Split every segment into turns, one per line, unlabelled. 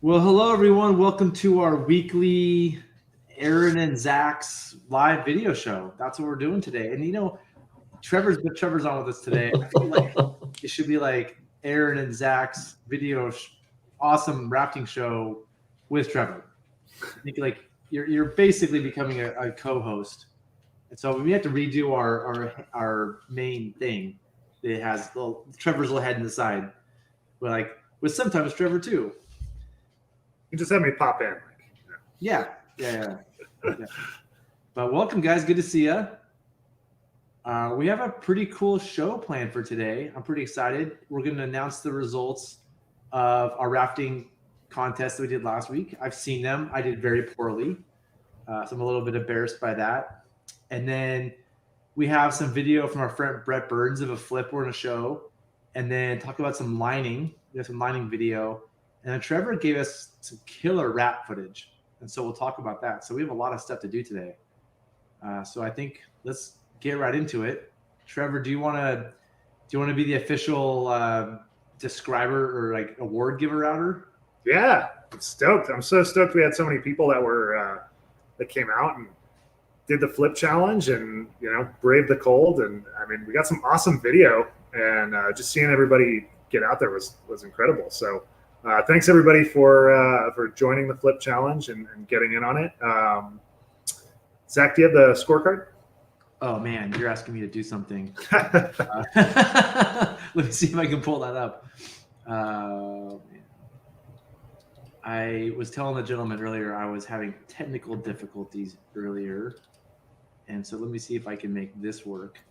Well, hello everyone. Welcome to our weekly Aaron and Zach's live video show. That's what we're doing today. And Trevor's on with us today. I feel like it should be like Aaron and Zach's awesome rafting show with Trevor. I think like you're basically becoming a co-host. And so we have to redo our main thing. It has Trevor's little head in the side. But like with sometimes Trevor too.
You just have me pop in.
Yeah. But welcome, guys. Good to see you. We have a pretty cool show planned for today. I'm pretty excited. We're going to announce the results of our rafting contest that we did last week. I've seen them. I did very poorly. So I'm a little bit embarrassed by that. And then we have some video from our friend Brett Burns of a flip we're going to show. And then talk about some lining. We have some lining video. And then Trevor gave us some killer rap footage. And so we'll talk about that. So we have a lot of stuff to do today. So I think let's get right into it. Trevor, do you want to be the official describer or like award giver outer?
Yeah, I'm stoked. I'm so stoked we had so many people that came out and did the flip challenge and braved the cold. And I mean, we got some awesome video, and just seeing everybody get out there was incredible. So thanks everybody for joining the flip challenge and getting in on it. Zach, do you have the scorecard?
Oh man, you're asking me to do something. Let me see if I can pull that up. I was telling the gentleman earlier I was having technical difficulties earlier, and so let me see if I can make this work.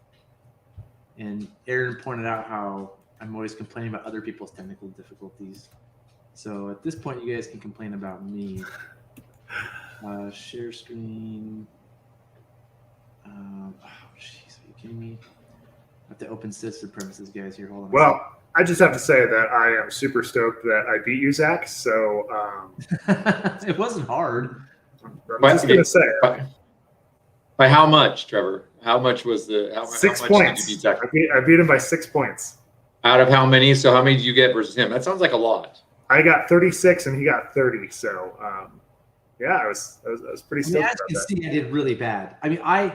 And Aaron pointed out how I'm always complaining about other people's technical difficulties. So at this point, you guys can complain about me. Share screen. Oh, jeez, are you kidding me? I have to open system premises, guys. Here, hold on.
Well, I just have to say that I am super stoked that I beat you, Zach. So
it wasn't hard.
I'm just going to say
by how much, Trevor? How much was the
6
how much
points?
Did you beat Zach?
I beat him by 6 points.
Out of how many? So how many did you get versus him? That sounds like a lot.
I got 36 and he got 30. So yeah, I was pretty stoked.
As you can see, I did really bad. I mean, I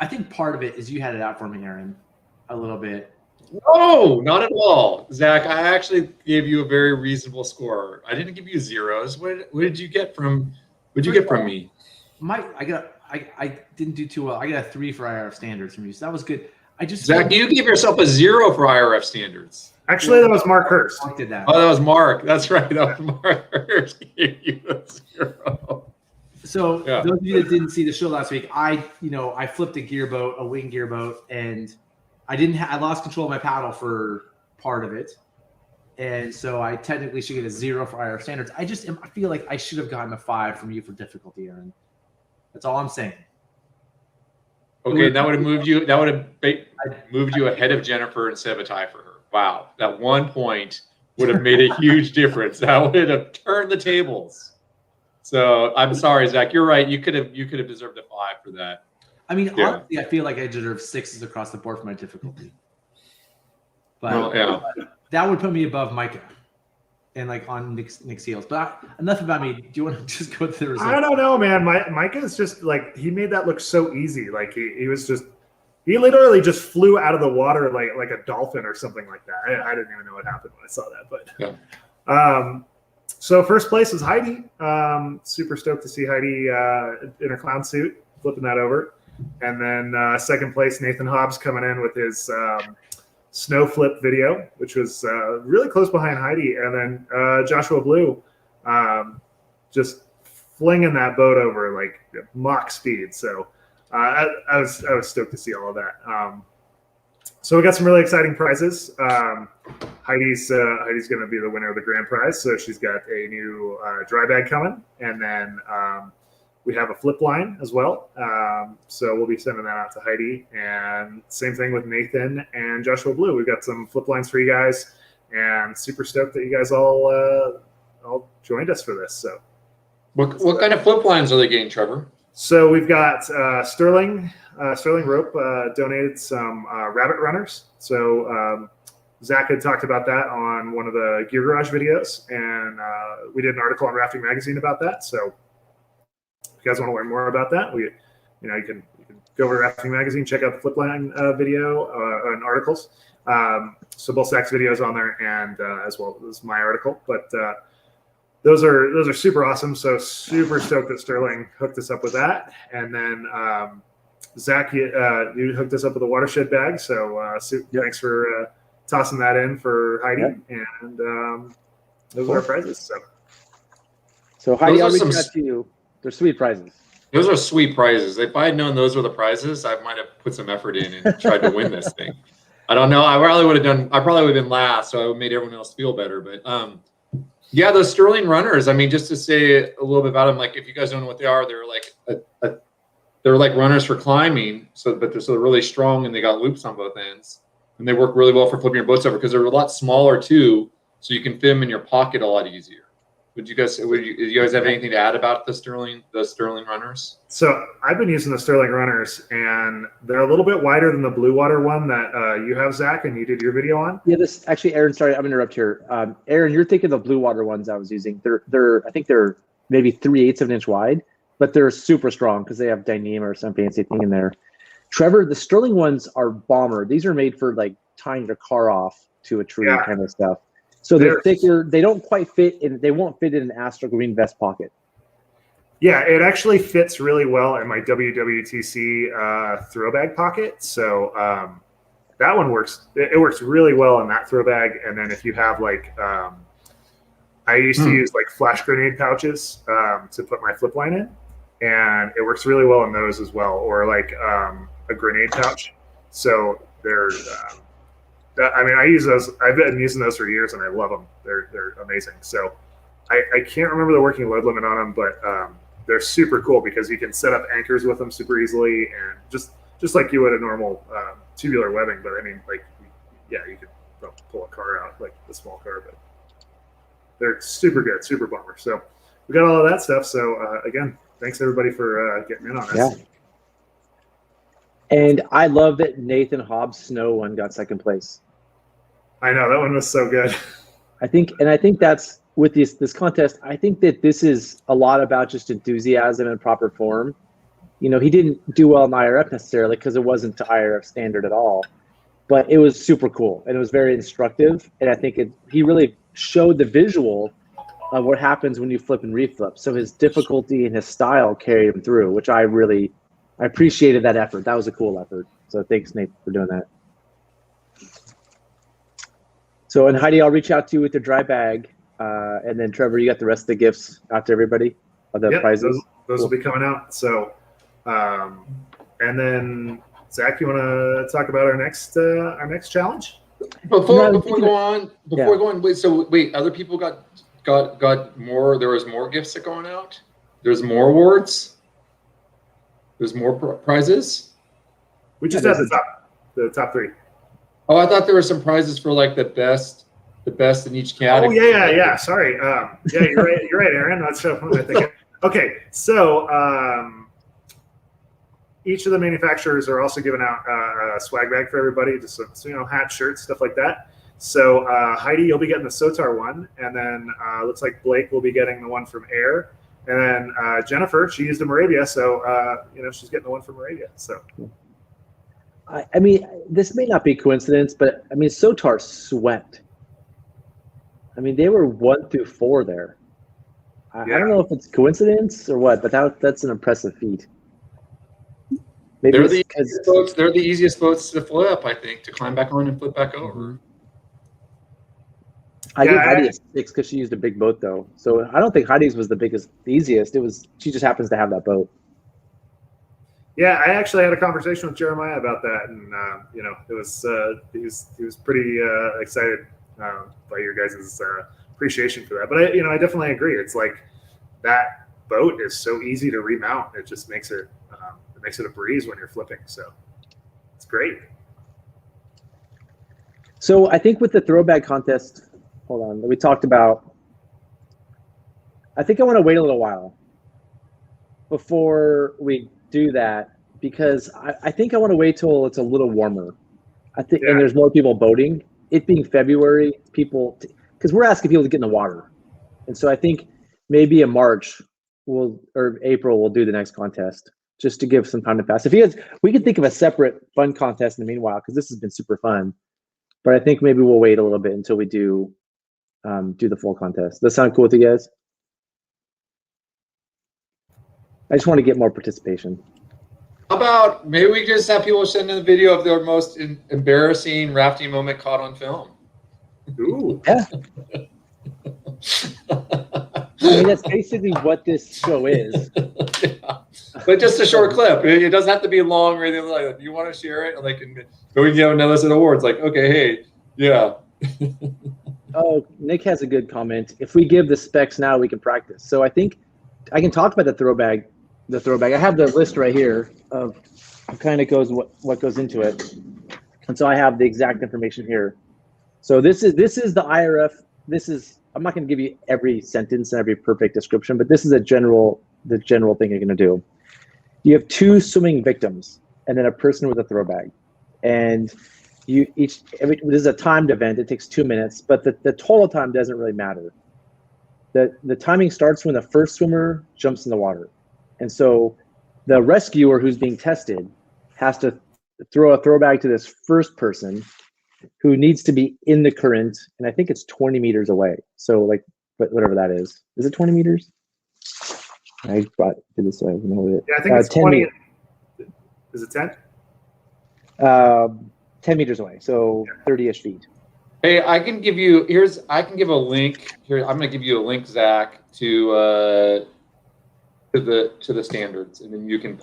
think part of it is you had it out for me, Aaron, a little bit.
No, not at all, Zach. I actually gave you a very reasonable score. I didn't give you zeros. What did you get from? What did you get from me?
I didn't do too well. I got a 3 for IRF standards from you, so that was good.
Zach, you gave yourself a 0 for IRF standards.
Actually, that was Mark Hurst.
Did that.
Oh, that was Mark. That's right. That was Mark Hurst gave you a 0.
So those of you that didn't see the show last week, I flipped a wing gearboat, and I lost control of my paddle for part of it. And so I technically should get a 0 for IRF standards. I feel like I should have gotten a 5 from you for difficulty, Aaron. That's all I'm saying.
Okay, that would have moved you. That would have moved you ahead of Jennifer instead of a tie for her. Wow, that 1 point would have made a huge difference. That would have turned the tables. So I'm sorry, Zach. You're right. You could have deserved a 5 for that.
I mean, honestly, I feel like I deserve 6s across the board for my difficulty. But that would put me above Micah and like on Nick's heels. But enough about me. Do you want to just go through the results?
I don't know, man. Micah is just like, he made that look so easy. Like he literally just flew out of the water like a dolphin or something like that. I didn't even know what happened when I saw that. But so first place was Heidi. Super stoked to see Heidi in a clown suit, flipping that over. And then second place, Nathan Hobbs coming in with his snow flip video, which was really close behind Heidi. And then Joshua Blue just flinging that boat over like Mach speed. So I was stoked to see all of that. So we got some really exciting prizes. Heidi's going to be the winner of the grand prize. So she's got a new dry bag coming. And then we have a flip line as well. So we'll be sending that out to Heidi. And same thing with Nathan and Joshua Blue. We've got some flip lines for you guys. And super stoked that you guys all joined us for this. So
what kind of flip lines are they getting, Trevor?
So we've got Sterling Rope donated some rabbit runners. So Zach had talked about that on one of the Gear Garage videos, and we did an article on Rafting Magazine about that. So if you guys want to learn more about that, you can go over to Rafting Magazine, check out the Flipline video and articles. So both Zach's videos on there, and as well as my article. But those are super awesome. So super stoked that Sterling hooked us up with that, and then Zach, you hooked us up with a watershed bag. So thanks for tossing that in for Heidi, and those are our prizes.
So Heidi, I'll reach out to you. They're sweet prizes.
Those are sweet prizes. If I had known those were the prizes, I might have put some effort in and tried to win this thing. I don't know. I probably would have been last, so I made everyone else feel better. But yeah, those Sterling runners. I mean, just to say a little bit about them, like if you guys don't know what they are, they're like they're like runners for climbing. But they're really strong, and they got loops on both ends. And they work really well for flipping your boats over because they're a lot smaller too, so you can fit them in your pocket a lot easier. Do you guys have anything to add about the Sterling runners? So
I've been using the Sterling runners, and they're a little bit wider than the Blue Water one that you have, Zach, and you did your video on.
Yeah, this actually, Aaron. Sorry, I'm gonna interrupt here. Aaron, you're thinking the Blue Water ones I was using. I think they're maybe 3/8 of an inch wide, but they're super strong because they have Dyneema or some fancy thing in there. Trevor, the Sterling ones are bomber. These are made for like tying your car off to a tree kind of stuff. So they're thicker. They don't quite fit in. They won't fit in an Astro Green vest pocket.
Yeah, it actually fits really well in my WWTC throw bag pocket. So that one works. It works really well in that throw bag. And then if you have like, I used to use like flash grenade pouches to put my flip line in, and it works really well in those as well. Or like a grenade pouch. So they're. I mean, I use those. I've been using those for years, and I love them. They're amazing. So I can't remember the working load limit on them, but they're super cool because you can set up anchors with them super easily, and just like you would a normal tubular webbing. But I mean, like, yeah, you could pull a car out like the small car, but they're super good, super bomber. So we got all of that stuff. So again, thanks everybody for getting in on this. Yeah.
And I love that Nathan Hobbs' snow one got second place.
I know, that one was so good.
I think that's with this contest. I think that this is a lot about just enthusiasm and proper form. You know, he didn't do well in IRF necessarily because it wasn't to IRF standard at all, but it was super cool and it was very instructive. And I think he really showed the visual of what happens when you flip and reflip. So his difficulty and his style carried him through, which I appreciated that effort. That was a cool effort. So thanks, Nate, for doing that. So, and Heidi, I'll reach out to you with the dry bag. And then Trevor, you got the rest of the gifts out to everybody of the prizes.
Those will be coming out. So, and then Zach, you want to talk about our next challenge?
Before we go on, wait, other people got more. There was more gifts that going out. There's more awards. There's more prizes.
We just had the top three.
Oh, I thought there were some prizes for like the best in each category.
Oh yeah. Sorry. Yeah, you're right. You're right, Aaron. That's what I'm thinking. Okay, so each of the manufacturers are also giving out a swag bag for everybody, just so, hats, shirts, stuff like that. So Heidi, you'll be getting the Sotar one, and then looks like Blake will be getting the one from Air. And then Jennifer, she used a Moravia, so she's getting the one from Moravia. So,
I mean, this may not be coincidence, but I mean, Sotar swept. I mean, they were 1 through 4 there. I don't know if it's coincidence or what, but that's an impressive feat. Maybe
they're the easiest boats to flip, I think, to climb back on and flip back over.
I give Heidi a 6 because she used a big boat, though. So I don't think Heidi's was the easiest. She just happens to have that boat.
Yeah, I actually had a conversation with Jeremiah about that, and it was he was pretty excited by your guys' appreciation for that. But I definitely agree. It's like that boat is so easy to remount. It just makes it a breeze when you're flipping. So it's great.
So I think with the throwback contest. Hold on. We talked about. I think I want to wait a little while before we do that because I think I want to wait till it's a little warmer. And there's more people boating. it being February, people, because we're asking people to get in the water. And so I think maybe in March or April, we'll do the next contest just to give some time to pass. If you guys, we could think of a separate fun contest in the meanwhile, because this has been super fun. But I think maybe we'll wait a little bit until we do the full contest. Does that sound cool with you guys? I just want to get more participation.
How about maybe we just have people send in a video of their most embarrassing rafting moment caught on film?
Ooh.
Yeah. I mean, that's basically what this show is.
Yeah. But just a short clip. It doesn't have to be long or anything like that. Do you want to share it? Like, we can have another set of awards. Like, okay, hey, yeah.
Oh, Nick has a good comment. If we give the specs now, we can practice. So I think I can talk about the throw bag. I have the list right here of kind of goes what goes into it. And so I have the exact information here. So this is the IRF. I'm not going to give you every sentence and every perfect description, but this is the general thing you're going to do. You have 2 swimming victims and then a person with a throw bag. And this is a timed event. It takes 2 minutes, but the total time doesn't really matter. The timing starts when the first swimmer jumps in the water. And so the rescuer who's being tested has to throw a throw bag to this first person who needs to be in the current, and I think it's 20 meters away. So like, whatever that is. Is it 20 meters? I brought it this way.
Yeah, I think it's 20. Is it 10?
10 meters away, so 30-ish feet.
Hey, I can give a link here. I'm going to give you a link, Zach, to the standards, and then you can.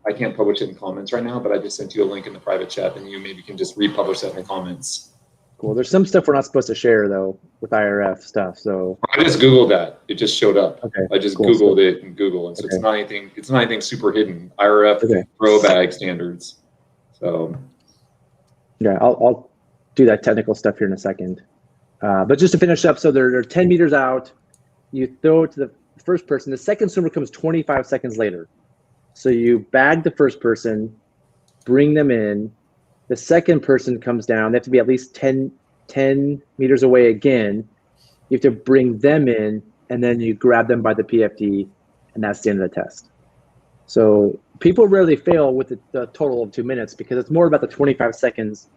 I can't publish it in comments right now, but I just sent you a link in the private chat, and you maybe can just republish that in the comments. Cool.
There's some stuff we're not supposed to share though with IRF stuff. So
I just Googled that. It just showed up.
Okay.
I just Googled it in Google, and so it's not anything. It's not anything super hidden. IRF throw bag standards. So
yeah, I'll do that technical stuff here in a second. But just to finish up, so they're 10 meters out. You throw it to the first person. The second swimmer comes 25 seconds later. So you bag the first person, bring them in. The second person comes down. They have to be at least 10 meters away again. You have to bring them in, and then you grab them by the PFD, and that's the end of the test. So people rarely fail with the total of 2 minutes because it's more about the 25 seconds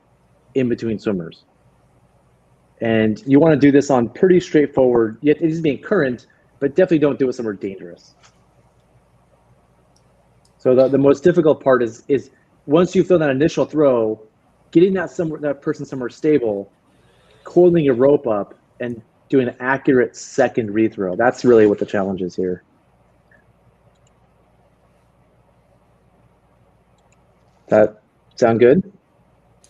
in between swimmers. And you want to do this on pretty straightforward. It is being current, but definitely don't do it somewhere dangerous. So the most difficult part is once you fill that initial throw, getting that person somewhere stable, coiling your rope up, and doing an accurate second rethrow. That's really what the challenge is here. That sound good?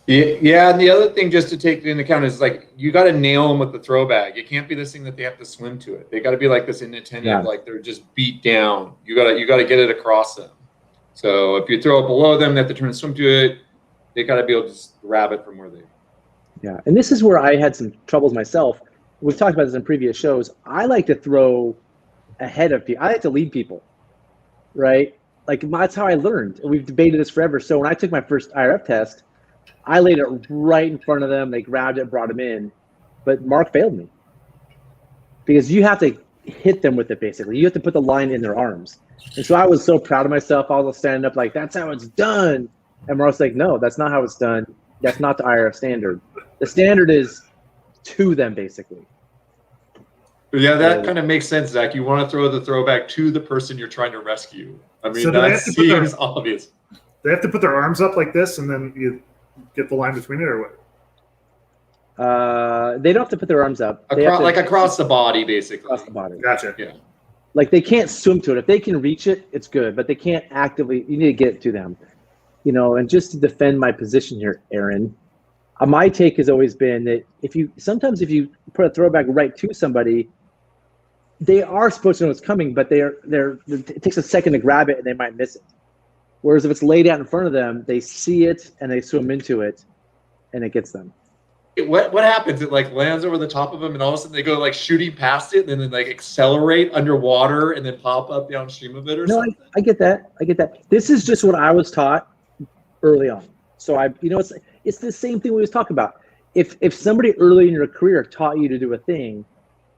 Yeah, and the other thing just to take into account is like you got to nail them with the throw bag. It can't be this thing that they have to swim to it. They got to be like this inattentive, like they're just beat down. You got to get it across them. So if you throw it below them, they have to turn and swim to it. They got to be able to just grab it from where they.
Yeah, and this is where I had some troubles myself. We've talked about this in previous shows. I like to throw ahead of people. I like to lead people, right? Like that's how I learned. We've debated this forever. So when I took my first IRF test, I laid it right in front of them. They grabbed it, brought them in. But Mark failed me because you have to hit them with it, basically. You have to put the line in their arms. And so I was so proud of myself. I was standing up like, that's how it's done. And Mark's like, no, that's not how it's done. That's not the IRF standard. The standard is to them, basically.
Yeah, that kind of makes sense, Zach. You want to throw the throwback to the person you're trying to rescue. I mean, so that seems obvious.
They have to put their arms up like this, and then you get the line between it, or
what? They don't have to put their arms up.
Across the body, basically.
Across the body.
Gotcha.
Yeah.
Like they can't swim to it. If they can reach it, it's good. But they can't actively. You need to get it to them. You know, and just to defend my position here, Aaron, my take has always been that if you put a throwback right to somebody, they are supposed to know it's coming, but it takes a second to grab it and they might miss it. Whereas if it's laid out in front of them, they see it and they swim into it, and it gets them.
What happens? It like lands over the top of them, and all of a sudden they go like shooting past it, and then like accelerate underwater, and then pop up downstream of it, or something.
No, I get that. This is just what I was taught early on. So it's the same thing we was talking about. if somebody early in your career taught you to do a thing,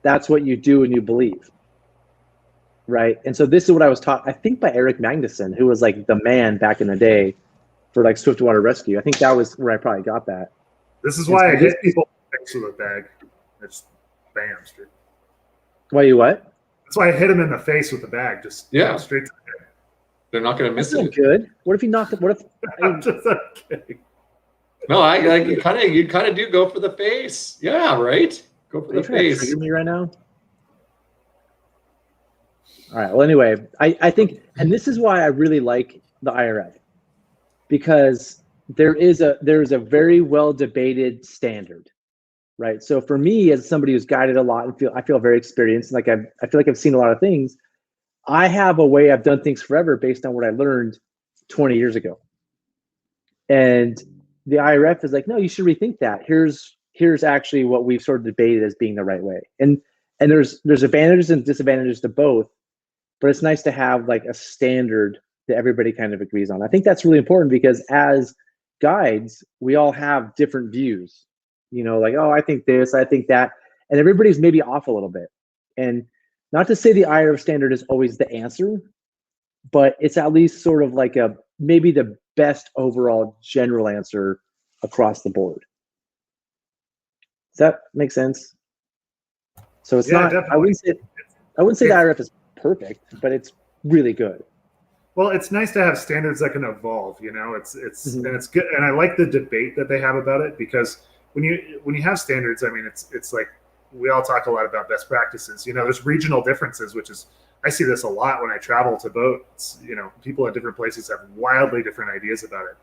that's what you do and you believe. Right. And so this is what I was taught, I think, by Eric Magnuson, who was like the man back in the day for like swiftwater rescue. I think that was where I probably got that.
This is why I hit people with a bag. It's bam, straight.
Why you what?
That's why I hit him in the face with the bag, just straight to the head.
They're not going to miss it.
Good. What if you knocked it? What if?
I'm just kidding.
No, you kind of do go for the face. Yeah, right. Go for the face.
Trigger me right now. All right. Well, anyway, I think, and this is why I really like the IRF, because there is a very well debated standard, right? So for me, as somebody who's guided a lot and I feel very experienced, like I feel like I've seen a lot of things. I have a way I've done things forever based on what I learned 20 years ago, and the IRF is like, no, you should rethink that. Here's actually what we've sort of debated as being the right way, and there's advantages and disadvantages to both. But it's nice to have like a standard that everybody kind of agrees on. I think that's really important because as guides, we all have different views, like, oh, I think this, I think that, and everybody's maybe off a little bit. And not to say the IRF standard is always the answer, but it's at least sort of like maybe the best overall general answer across the board. Does that make sense? So it's not, definitely. I wouldn't say the IRF is perfect, but it's really good.
Well, it's nice to have standards that can evolve. It's and it's good, and I like the debate that they have about it, because when you have standards, I mean, it's like we all talk a lot about best practices. There's regional differences, which is, I see this a lot when I travel to boats. People at different places have wildly different ideas about it.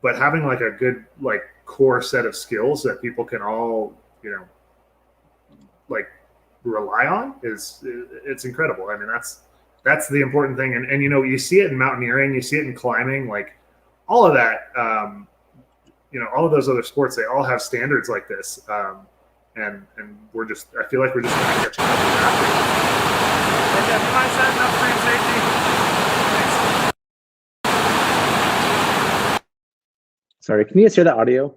But having like a good core set of skills that people can all rely on it's incredible. I mean, that's the important thing. And you see it in mountaineering, you see it in climbing, like all of that. All of those other sports, they all have standards like this. And I feel like we're just kind of catching up with that.
Sorry, can you guys hear that audio?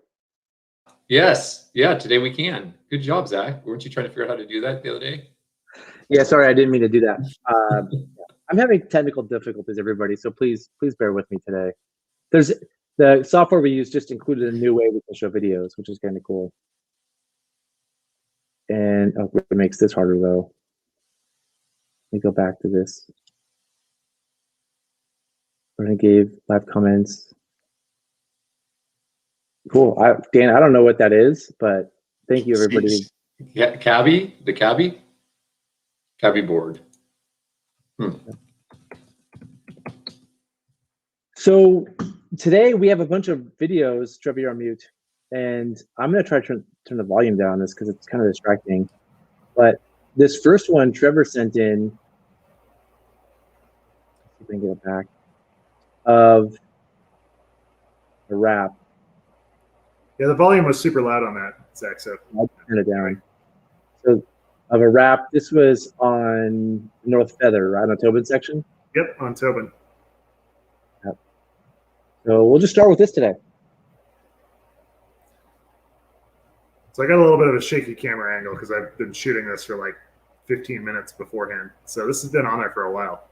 Yes. Yeah, today we can. Good job, Zach. Weren't you trying to figure out how to do that the other day?
Yeah, sorry, I didn't mean to do that. I'm having technical difficulties, everybody, so please bear with me today. There's the software we use just included a new way we can show videos, which is kind of cool. And it makes this harder though. Let me go back to this. We're gonna give live comments. Cool. Dan, I don't know what that is, but thank you, everybody.
Yeah, cabbie board.
So today we have a bunch of videos. Trevor, you're on mute, and I'm gonna try to turn the volume down on this because it's kind of distracting. But this first one Trevor sent in, see if I can get it back, of a rap.
Yeah, the volume was super loud on that, Zach. So
I'll turn it down. So of a rap, this was on North Feather, right on the Tobin section.
Yep, on Tobin.
Yep. So we'll just start with this today.
So I got a little bit of a shaky camera angle because I've been shooting this for like 15 minutes beforehand. So this has been on there for a while.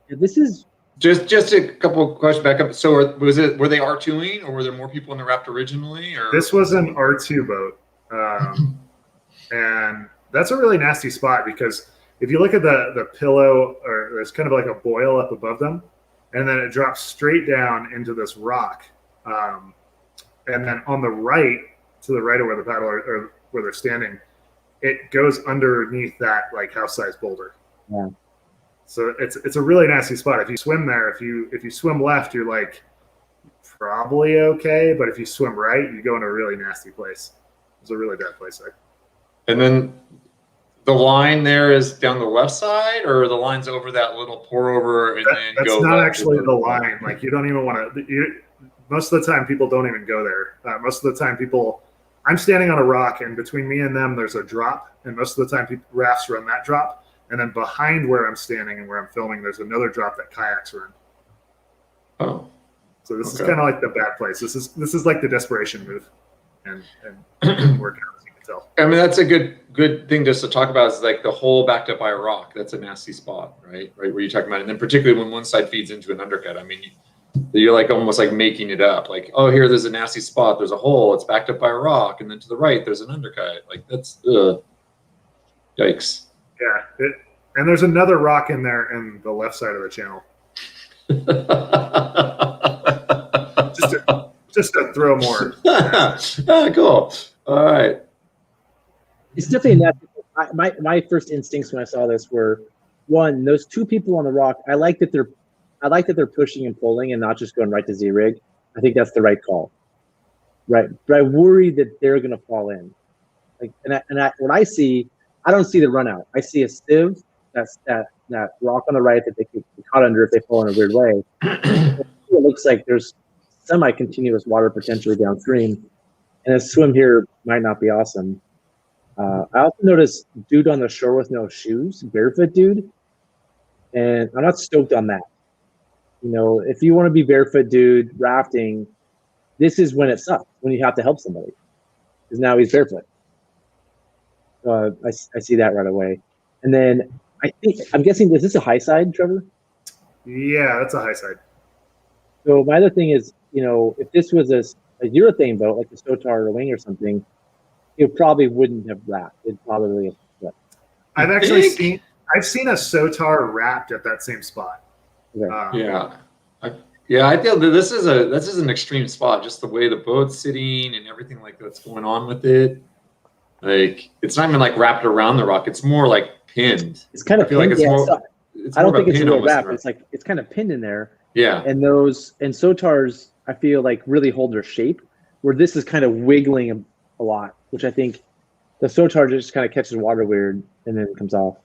This is
just a couple of questions back up. So were they R2ing, or were there more people in the raft originally? Or
this was an R2 boat, and that's a really nasty spot because if you look at the pillow, or there's kind of like a boil up above them, and then it drops straight down into this rock, and then on the right, to the right of where the paddle or where they're standing, it goes underneath that like house-sized boulder.
Yeah.
So it's a really nasty spot. If you swim there, if you swim left, you're like probably okay, but if you swim right, you go in a really nasty place. It's a really bad place there.
And then the line there is down the left side, or the line's over that little pour over and then
that's
go.
That's not actually the line. Like you don't even want to. Most of the time, people don't even go there. Most of the time, I'm standing on a rock, and between me and them, there's a drop, and most of the time, rafts run that drop. And then behind where I'm standing and where I'm filming, there's another drop that kayaks run.
Oh.
So this is kind of like the bad place. This is like the desperation move, and it didn't work out, as you can tell.
I mean, that's a good thing just to talk about is like the hole backed up by a rock. That's a nasty spot, right? Right where you're talking about, and then particularly when one side feeds into an undercut. I mean, you're like almost like making it up. Like, oh, here there's a nasty spot. There's a hole. It's backed up by a rock, and then to the right there's an undercut. Like that's yikes.
Yeah, and there's another rock in there in the left side of the channel. just to throw more.
Cool. All right.
It's definitely not. My first instincts when I saw this were, one, those two people on the rock. I like that they're pushing and pulling and not just going right to Z-rig. I think that's the right call. Right, but I worry that they're going to fall in. Like, what I see, I don't see the run out. I see a sieve. That's that rock on the right that they could be caught under if they fall in a weird way. It looks like there's semi-continuous water potentially downstream, and a swim here might not be awesome. I also noticed dude on the shore with no shoes, barefoot dude, and I'm not stoked on that. You know, if you want to be barefoot dude rafting, this is when it sucks, when you have to help somebody, because now he's barefoot. I see that right away. And then I'm guessing, is this a high side, Trevor?
Yeah, that's a high side.
So my other thing is, you know, if this was a urethane boat, like a Sotar or a Wing or something, it probably wouldn't have wrapped. It'd probably have flipped.
I've actually seen a Sotar wrapped at that same spot.
Okay.
I feel that this is an extreme spot. Just the way the boat's sitting and everything like that's going on with it. Like it's not even like wrapped around the rock. It's more like pinned.
It's kind of pinned.
Like it's
I don't think it's
pin
really
almost
wrapped. It's like it's kind of pinned in there.
Yeah.
And Sotars, I feel like really hold their shape, where this is kind of wiggling a lot, which I think the Sotar just kind of catches water weird and then it comes off.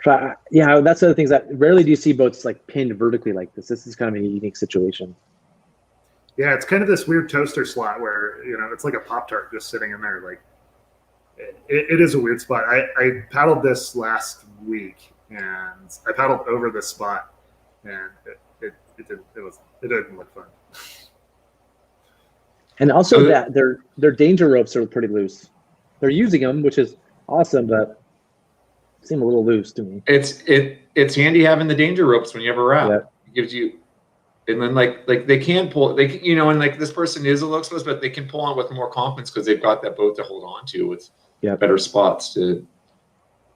That's the other things that rarely do you see boats like pinned vertically like this. This is kind of a unique situation.
Yeah, it's kind of this weird toaster slot where, you know, it's like a Pop-Tart just sitting in there. Like it is a weird spot. I paddled this last week and I paddled over this spot and it didn't look fun.
And also that their danger ropes are pretty loose. They're using them, which is awesome, but seem a little loose to me.
It's handy having the danger ropes when you have a raft.
Yeah.
It gives you, and then like they can pull, and like this person is a little exposed, but they can pull on with more confidence because they've got that boat to hold on to with better spots to.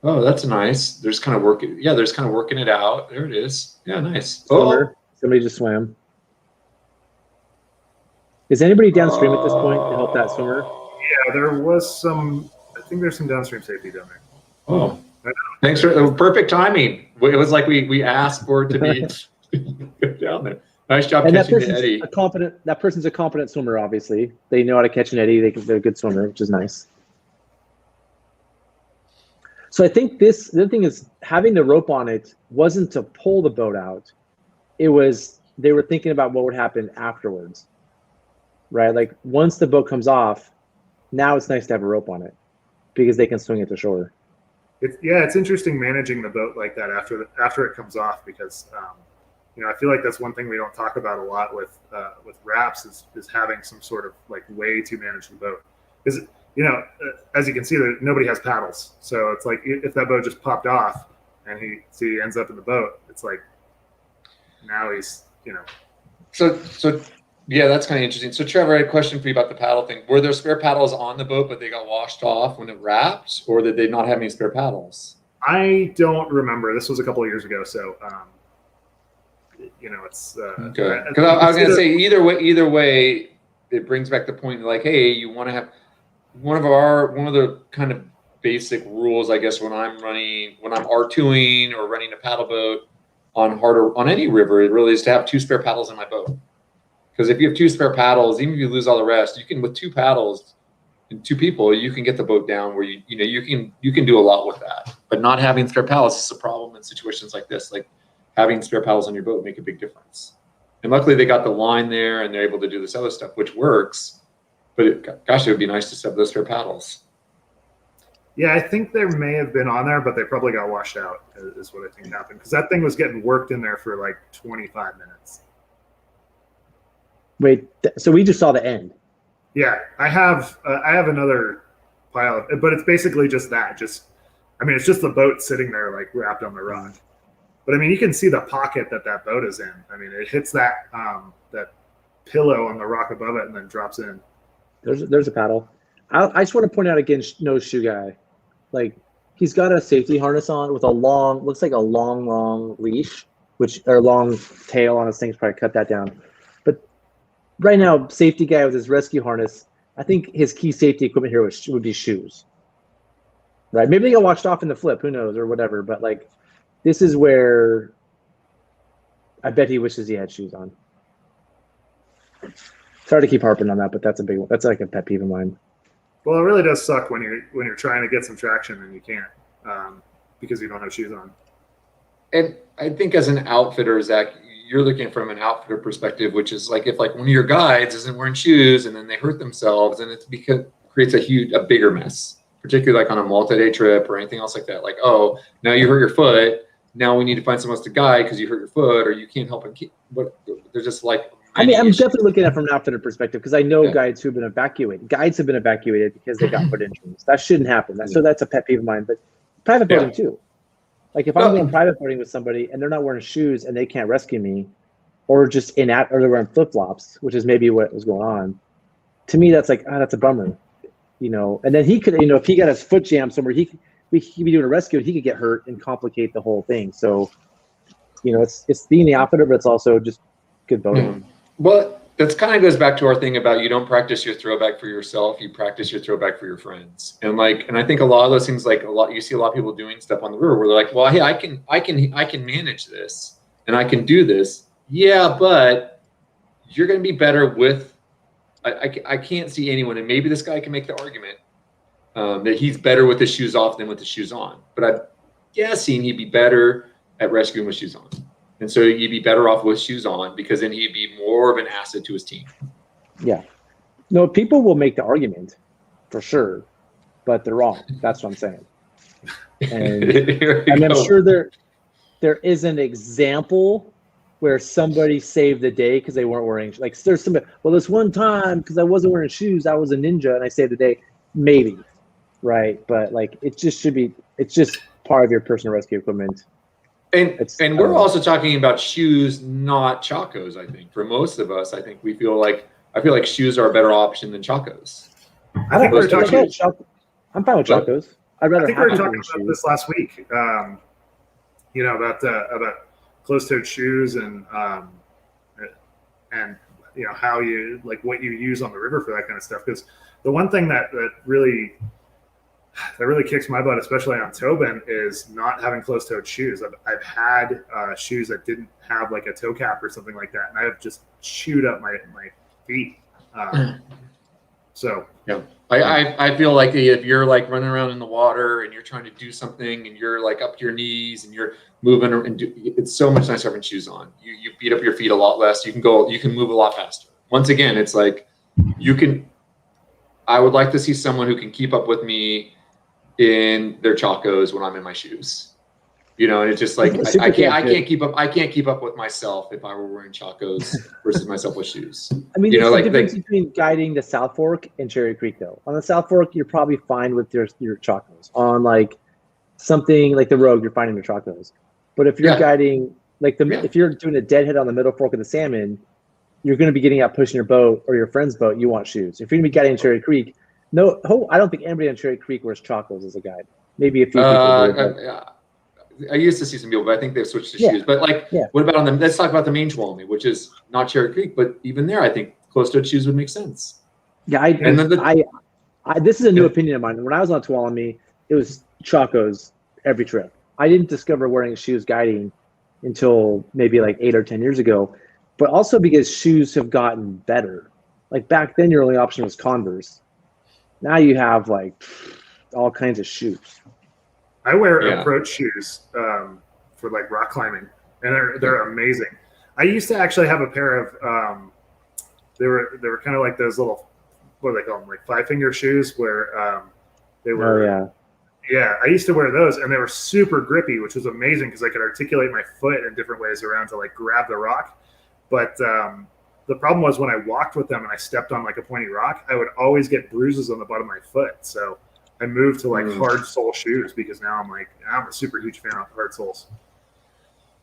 Oh, that's nice. There's kind of working. Yeah, there's kind of working it out. There it is. Yeah, nice.
Swimmer. Somebody just swam. Is anybody downstream at this point to help that swimmer?
Yeah, there was some. I think there's some downstream safety down there.
Oh, thanks for perfect timing. It was like we asked for it to be down there. Nice job catching the eddy.
That person's a competent swimmer. Obviously, they know how to catch an eddy. They're a good swimmer, which is nice. So I think the other thing is having the rope on it wasn't to pull the boat out. It was they were thinking about what would happen afterwards, right? Like once the boat comes off, now it's nice to have a rope on it because they can swing it to shore.
It's interesting managing the boat like that after it comes off because I feel like that's one thing we don't talk about a lot with wraps is having some sort of like way to manage the boat. Is as you can see, nobody has paddles, so it's like if that boat just popped off and he ends up in the boat, it's like now he's
So yeah, that's kind of interesting. So Trevor, I had a question for you about the paddle thing. Were there spare paddles on the boat, but they got washed off when it wrapped, or did they not have any spare paddles?
I don't remember. This was a couple of years ago, so it's
okay. Because I was going to say either way, it brings back the point like, hey, you want to have one of the kind of basic rules, I guess, when I'm R2ing or running a paddle boat on any river, it really is to have 2 spare paddles in my boat. Because if you have 2 spare paddles, even if you lose all the rest, you can with 2 paddles and 2 people, you can get the boat down where you can do a lot with that. But not having spare paddles is a problem in situations like this. Like having spare paddles on your boat make a big difference. And luckily they got the line there and they're able to do this other stuff, which works. But gosh, it would be nice to have those spare paddles.
Yeah, I think there may have been on there, but they probably got washed out, is what I think happened. Because that thing was getting worked in there for like 25 minutes.
Wait, so we just saw the end.
Yeah, I have another pile, but it's basically just that. It's just the boat sitting there like wrapped on the rock. But I mean, you can see the pocket that boat is in. I mean, it hits that that pillow on the rock above it and then drops in.
There's a paddle. I just want to point out again, no shoe guy. Like, he's got a safety harness on with looks like a long leash, or long tail on his thing. Probably cut that down. But right now, safety guy with his rescue harness, I think his key safety equipment here would be shoes. Right? Maybe they got washed off in the flip, who knows, or whatever. But like, this is where I bet he wishes he had shoes on. Sorry to keep harping on that, but that's a big one. That's like a pet peeve of mine.
Well, it really does suck when you're trying to get some traction and you can't because you don't have shoes on.
And I think as an outfitter, Zach, you're looking from an outfitter perspective, which is like if like one of your guides isn't wearing shoes and then they hurt themselves, and it creates a bigger mess, particularly like on a multi-day trip or anything else like that. Like, oh, now you hurt your foot. Now we need to find someone else to guide because you hurt your foot, or you can't help it. But they're just like.
I'm definitely looking at it from an outfitter perspective because I know guides who've been evacuated. Guides have been evacuated because they got foot injuries. That shouldn't happen. So that's a pet peeve of mine. But private boating too. Like if I'm going private boating with somebody and they're not wearing shoes and they can't rescue me, or just or they're wearing flip flops, which is maybe what was going on. To me, that's like that's a bummer, And then he could, if he got his foot jammed somewhere, he could be doing a rescue and he could get hurt and complicate the whole thing. So, it's being the outfitter, but it's also just good boating.
Well, that kind of goes back to our thing about you don't practice your throwback for yourself, you practice your throwback for your friends. And I think a lot of those things, you see a lot of people doing stuff on the river where they're like, well, hey, I can manage this and I can do this. Yeah, but you're going to be better with, I can't see anyone, and maybe this guy can make the argument that he's better with his shoes off than with his shoes on. But I'm guessing he'd be better at rescuing with shoes on. And so you'd be better off with shoes on because then he'd be more of an asset to his team.
Yeah. No, people will make the argument for sure, but they're wrong. That's what I'm saying. And I'm sure there is an example where somebody saved the day because they weren't wearing there's somebody, well, this one time because I wasn't wearing shoes, I was a ninja and I saved the day. Maybe. Right. But it just should be, it's just part of your personal rescue equipment.
And we're also talking about shoes, not Chacos. I think for most of us, I think I feel like shoes are a better option than Chacos.
I think we're talking.
I'm fine with Chacos. I'd rather.
I think we were talking about this last week. About closed-toed shoes and how you what you use on the river for that kind of stuff. Because the one thing that really kicks my butt, especially on Tobin, is not having closed-toed shoes. I've had shoes that didn't have a toe cap or something like that, and I have just chewed up my feet. So
yeah, I feel like if you're running around in the water and you're trying to do something and you're up to your knees and you're moving and it's so much nicer having shoes on. You beat up your feet a lot less. You can move a lot faster. Once again, it's I would like to see someone who can keep up with me in their Chacos when I'm in my shoes, and it's just I can't keep up with myself if I were wearing Chacos versus myself with shoes.
I mean, there's a difference between guiding the South Fork and Cherry Creek, though. On the South Fork, you're probably fine with your Chacos. On something like the Rogue, you're fine in your Chacos. But if you're guiding if you're doing a deadhead on the Middle Fork of the Salmon, you're going to be getting out pushing your boat or your friend's boat. You want shoes. If you're going to be guiding Cherry Creek. No, I don't think anybody on Cherry Creek wears Chacos as a guide. Maybe a few people.
I used to see some people, but I think they've switched to shoes. But what about on them? Let's talk about the main Tuolumne, which is not Cherry Creek, but even there, I think closed-toed shoes would make sense.
Yeah, this is a new opinion of mine. When I was on Tuolumne, it was Chacos every trip. I didn't discover wearing shoes guiding until maybe 8 or 10 years ago, but also because shoes have gotten better. Back then, your only option was Converse. Now you have all kinds of shoes.
I wear approach shoes for rock climbing, and they're amazing. I used to actually have a pair of they were kind of those little, what do they call them, 5-finger shoes where they were Yeah, I used to wear those, and they were super grippy, which was amazing because I could articulate my foot in different ways around to like grab the rock. But the problem was when I walked with them and I stepped on like a pointy rock, I would always get bruises on the bottom of my foot. So I moved to like hard sole shoes because now I'm a super huge fan of hard soles.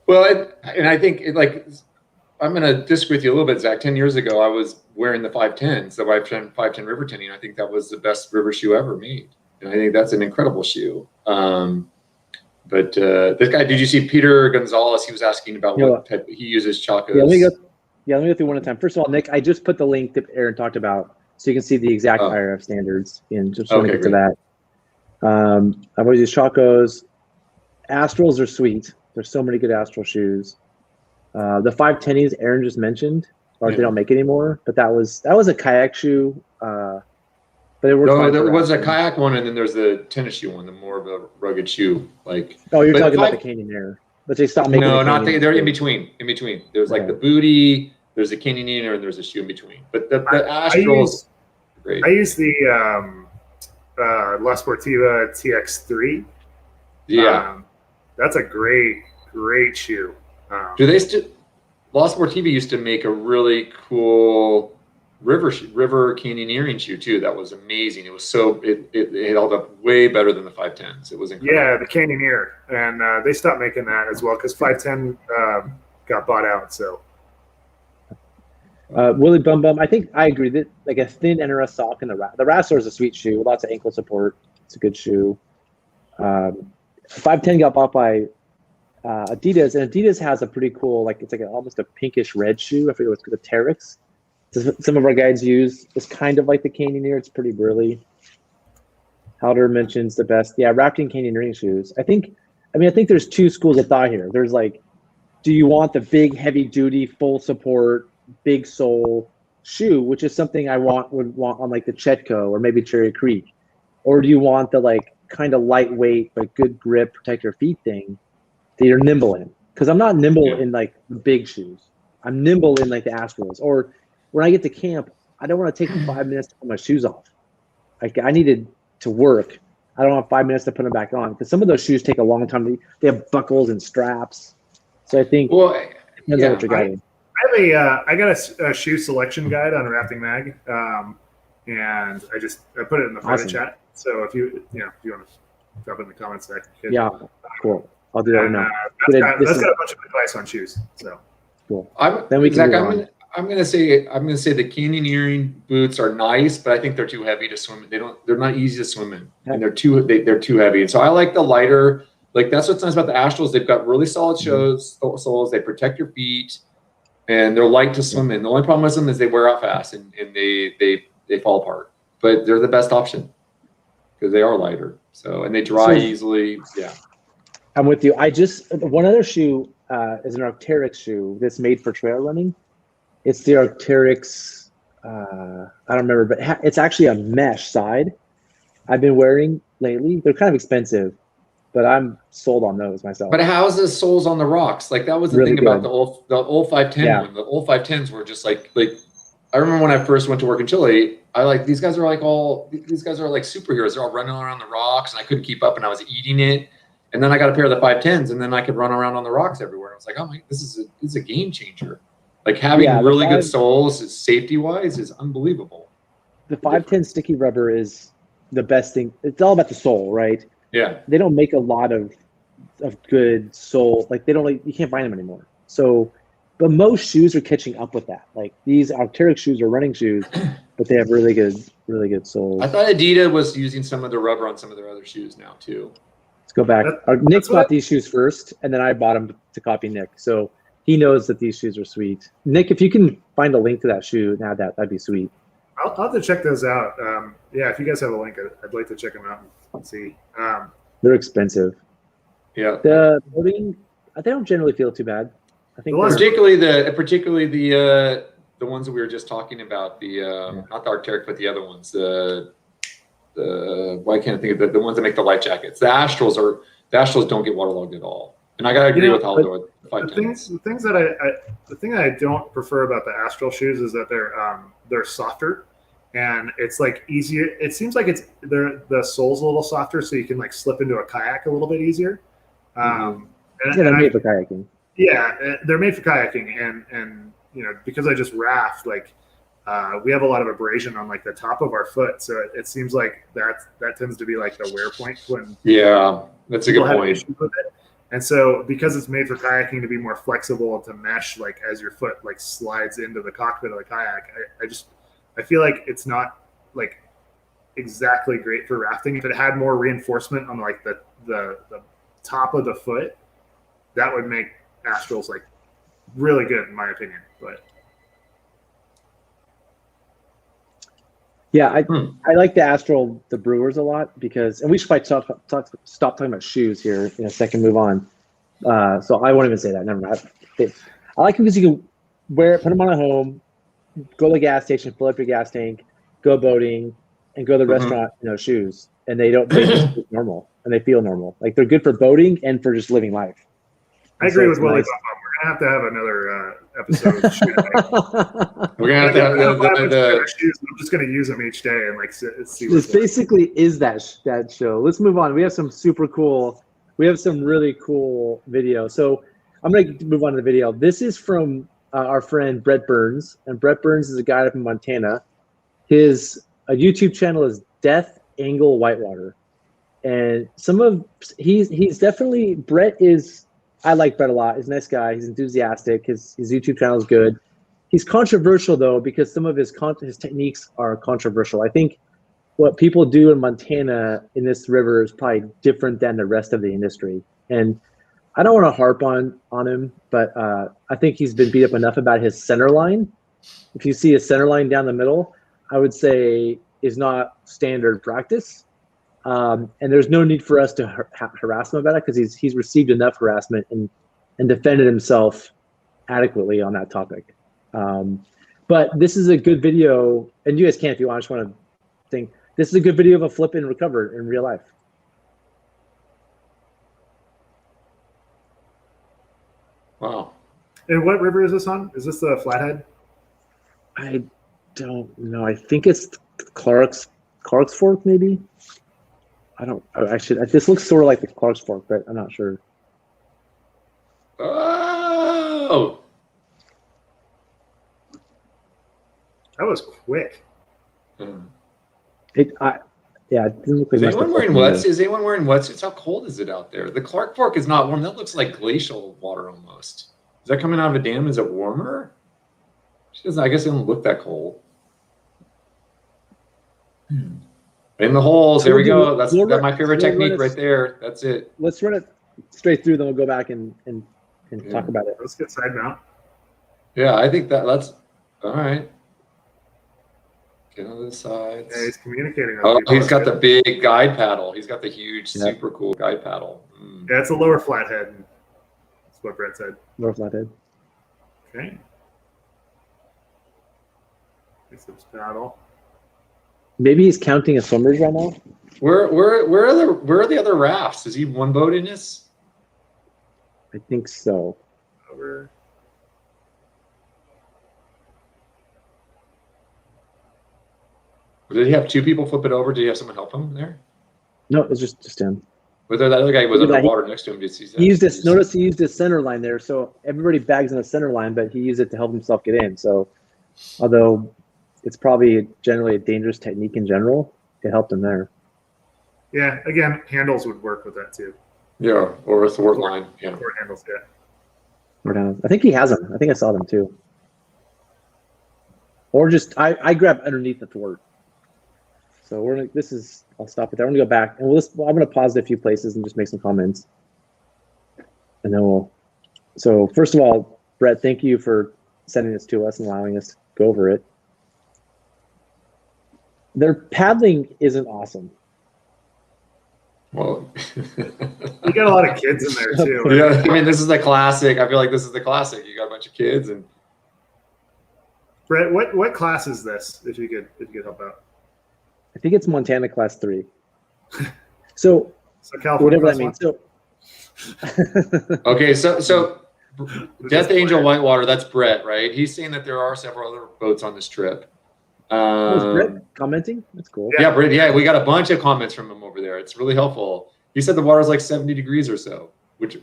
Well, and I think I'm going to disagree with you a little bit, Zach. 10 years ago, I was wearing the 510s, the 510 River Tenny. I think that was the best river shoe ever made. And I think that's an incredible shoe. But this guy, did you see Peter Gonsalves? He was asking about what type he uses Chacos.
Let me go through one at a time. First of all, Nick, I just put the link that Aaron talked about so you can see the exact IRF standards. And just want to get to that. I've always used Chacos. Astrals are sweet. There's so many good Astral shoes. The 510s Aaron just mentioned, or they don't make anymore, but that was a kayak shoe. But it worked
there was a kayak one, and then there's the tennis shoe one, the more of a rugged shoe.
You're talking about the Canyon Air, but they stopped making.
No, not they're in between. In between, there's like the booty, there's a Canyon Air, and there's a shoe in between. But the Astrals, great.
I use the La Sportiva TX3.
Yeah,
that's a great shoe.
Do they still? La Sportiva used to make a really cool river canyoneering shoe too. That was amazing. It was it held up way better than the 510s. It was incredible.
Yeah, the Canyoneer, and they stopped making that as well because 510 got bought out. So
Willie Bum Bum, I think I agree that like a thin NRS sock and the Wrestler is a sweet shoe. Lots of ankle support. It's a good shoe. 510 got bought by Adidas, and Adidas has a pretty cool, it's like almost a pinkish red shoe. I forget what's called, the Terex. Some of our guides use. It's kind of like the Canyoneer. It's pretty burly. Halder mentions the best. Yeah, Rafting Canyoneering shoes. I think there's two schools of thought here. There's do you want the big, heavy duty, full support, big sole shoe, which is something I would want on like the Chetco or maybe Cherry Creek, or do you want the kind of lightweight, good grip, protect your feet thing that you're nimble in? Because I'm not nimble in the big shoes. I'm nimble in the Astrals. Or when I get to camp, I don't want to take 5 minutes to put my shoes off. I needed to work. I don't have 5 minutes to put them back on because some of those shoes take a long time. They have buckles and straps. So I think depends on what you're guiding.
I got a shoe selection guide on Rafting Mag, and I put it in the private chat. So if you want to drop it in the comments there.
Yeah, cool. I'll do that right now.
That's got a bunch of advice on shoes. So
cool.
I'm gonna say the Canyoneering boots are nice, but I think they're too heavy to swim. They're not easy to swim in, and they're too heavy. And so I like the lighter. That's what's nice about the Astrals. They've got really solid soles. They protect your feet, and they're light to swim in. The only problem with them is they wear out fast and they fall apart. But they're the best option because they are lighter. So and they dry easily. Yeah.
I'm with you. One other shoe is an Arc'teryx shoe that's made for trail running. It's the Arc'teryx. I don't remember, but it's actually a mesh side. I've been wearing lately. They're kind of expensive, but I'm sold on those myself.
But how's the soles on the rocks? That was the really thing about the old 510 one. The old 510s were just like I remember when I first went to work in Chile. These guys are like superheroes. They're all running around the rocks, and I couldn't keep up, and I was eating it. And then I got a pair of the 510s, and then I could run around on the rocks everywhere. I was like, oh my, this is a game changer. Having really good soles, safety-wise, is unbelievable.
The 510 sticky rubber is the best thing. It's all about the sole, right?
Yeah.
They don't make a lot of good sole. You can't find them anymore. So, but most shoes are catching up with that. These Arc'teryx shoes are running shoes, but they have really good soles.
I thought Adidas was using some of the rubber on some of their other shoes now too.
Let's go back. Nick bought these shoes first, and then I bought them to copy Nick. So he knows that these shoes are sweet. Nick, if you can find a link to that shoe, that'd be sweet.
I'll have to check those out. If you guys have a link, I'd like to check them out and see.
They're expensive.
Yeah.
The boating, they don't generally feel too bad. I think
particularly the ones that we were just talking about, not the Arc'teryx, but the other ones. Why can't I think of the ones that make the life jackets? The Astrals don't get waterlogged at all. And I gotta agree with Haldo with the 510s.
The thing that I don't prefer about the Astral shoes is that they're softer, and it's like easier. It seems like the sole's a little softer, so you can like slip into a kayak a little bit easier.
They're made for kayaking.
Yeah, they're made for kayaking, and because I just raft, like we have a lot of abrasion on like the top of our foot, so it seems like that tends to be like the wear point when
that's a good point.
Issues with it. And so because it's made for kayaking to be more flexible and to mesh like as your foot like slides into the cockpit of the kayak, I feel like it's not like exactly great for rafting. If it had more reinforcement on like the top of the foot, that would make Astrals like really good in my opinion. But
yeah, I like the Astral, the Brewers a lot because, and we should probably stop talking about shoes here in a second, move on. So I won't even say that. Never mind. I like them because you can wear it, put them on at home, go to the gas station, fill up your gas tank, go boating, and go to the restaurant, shoes. And they just look normal and they feel normal. Like they're good for boating and for just living life.
I agree with Willie. Nice. We're gonna have another episode. Of shoe
We're gonna have to have
shoes. I'm just gonna use them each day and like see.
This basically is that show. Let's move on. We have some really cool video. So I'm gonna move on to the video. This is from our friend Brett Burns, and Brett Burns is a guy up in Montana. His YouTube channel is Death Angle Whitewater, and he's definitely Brett is. I like Brett a lot. He's a nice guy. He's enthusiastic. His YouTube channel is good. He's controversial though because some of his techniques are controversial. I think what people do in Montana in this river is probably different than the rest of the industry. And I don't want to harp on him, but I think he's been beat up enough about his center line. If you see a center line down the middle, I would say is not standard practice. And there's no need for us to harass him about it because he's received enough harassment and defended himself adequately on that topic. But this is a good video, and you guys can if you want. I just want to think this is a good video of a flip and recover in real life.
Wow.
And what river is this on? Is this the Flathead?
I don't know. I think it's Clark's Fork, maybe. This looks sort of like the Clark's Fork, but I'm not sure.
Oh,
that was quick.
It didn't look like.
Is anyone wearing wetsuits? Is anyone wearing wetsuits? How cold is it out there? The Clark Fork is not warm. That looks like glacial water almost. Is that coming out of a dam? Is it warmer? I guess it doesn't look that cold. In the holes, there we go. That's my favorite technique right there. That's it.
Let's run it straight through, then we'll go back and talk about it.
Let's get side mount.
Yeah, I think that's all right. Get on the sides.
Yeah, he's communicating.
Oh, he's got the big guide paddle. He's got the huge, super cool guide paddle.
Yeah, it's a lower flathead. That's what Brett said.
Lower flathead.
Okay. This is paddle.
Maybe he's counting his swimmers right now.
Where are the other rafts? Is he one boat in this?
I think so.
Over.
Did he have two people flip it over? Did he have someone help him there?
No, it was just him.
But that other guy was underwater next to him. Did you see that?
He used this. Notice he used his center line there. So everybody bags in the center line, but he used it to help himself get in. So, although it's probably generally a dangerous technique in general, it helped him there.
Yeah. Again, handles would work with that too.
Yeah, or a thwart line. Yeah.
Thwart handles. Yeah.
I think he has them. I think I saw them too. Or just I grab underneath the thwart. So we're gonna. I'll stop it there. I'm gonna go back and I'm gonna pause it a few places and just make some comments, and then So first of all, Brett, thank you for sending this to us and allowing us to go over it. Their paddling isn't awesome.
Well,
you got a lot of kids in there too.
Yeah, I mean, this is the classic. I feel like this is the classic. You got a bunch of kids and.
Brett, what class is this? If you could help out.
I think it's Montana Class 3. So
California
whatever that means. So
okay, so Death Angel Whitewater, that's Brett, right? He's saying that there are several other boats on this trip.
Was Brett commenting? That's cool.
Yeah, Brett. Yeah, we got a bunch of comments from him over there. It's really helpful. He said the water's like 70 degrees or so. Which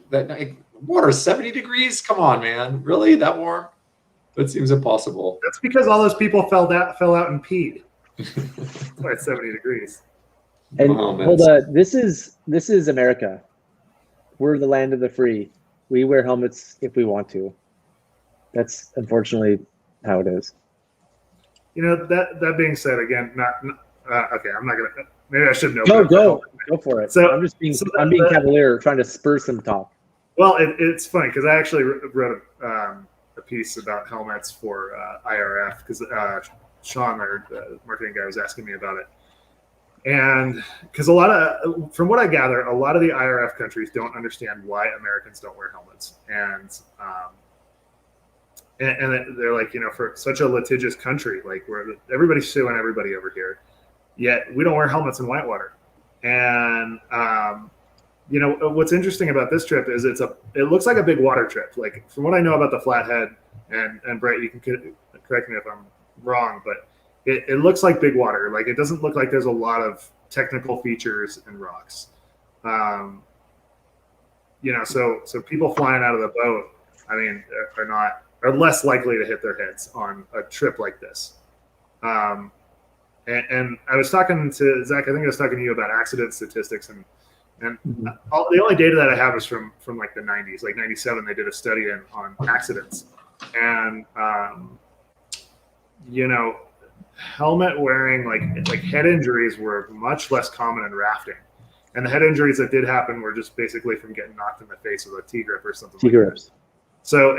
water 70 degrees? Come on, man. Really? That warm? That seems impossible.
That's because all those people fell out and peed. That's why it's 70 degrees.
And hold on, this is America. We're the land of the free. We wear helmets if we want to. That's unfortunately how it is.
You know, that being said, again, okay, I'm not gonna. Maybe I should know.
Go for it. So I'm being cavalier, trying to spur some talk.
Well, it's funny because I actually wrote a piece about helmets for IRF because Sean, the marketing guy, was asking me about it. And because from what I gather, a lot of the IRF countries don't understand why Americans don't wear helmets. And they're like, for such a litigious country, like where everybody's suing everybody over here, yet we don't wear helmets in whitewater. And, what's interesting about this trip is it looks like a big water trip. Like from what I know about the Flathead, and Brett, you can correct me if I'm wrong, but it looks like big water. Like it doesn't look like there's a lot of technical features and rocks. So people flying out of the boat, I mean, are less likely to hit their heads on a trip like this. And I was talking to Zach, I think I was talking to you about accident statistics, and the only data that I have is from like the 90s, like 97, they did a study on accidents. And, helmet wearing, like head injuries were much less common in rafting. And the head injuries that did happen were just basically from getting knocked in the face with a T-grip or something.
T-grips.
So,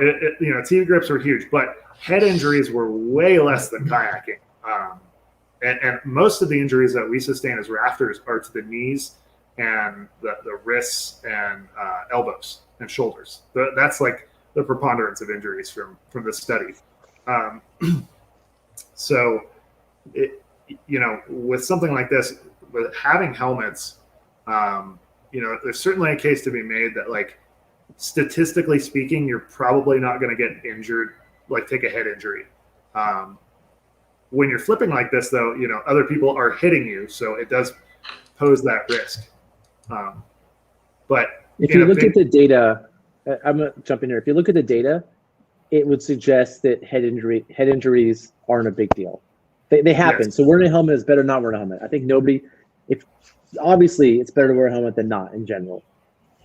T-grips were huge, but head injuries were way less than kayaking. And most of the injuries that we sustain as rafters are to the knees and the wrists and elbows and shoulders. That's like the preponderance of injuries from the study. So, with something like this, with having helmets, there's certainly a case to be made that, like, statistically speaking, you're probably not going to get injured, like take a head injury. When you're flipping like this, though, other people are hitting you, so it does pose that risk. But
if you look at the data, I'm going to jump in here. If you look at the data, it would suggest that head injuries aren't a big deal. They happen. Yes. So wearing a helmet is better than not wearing a helmet. I think obviously it's better to wear a helmet than not in general,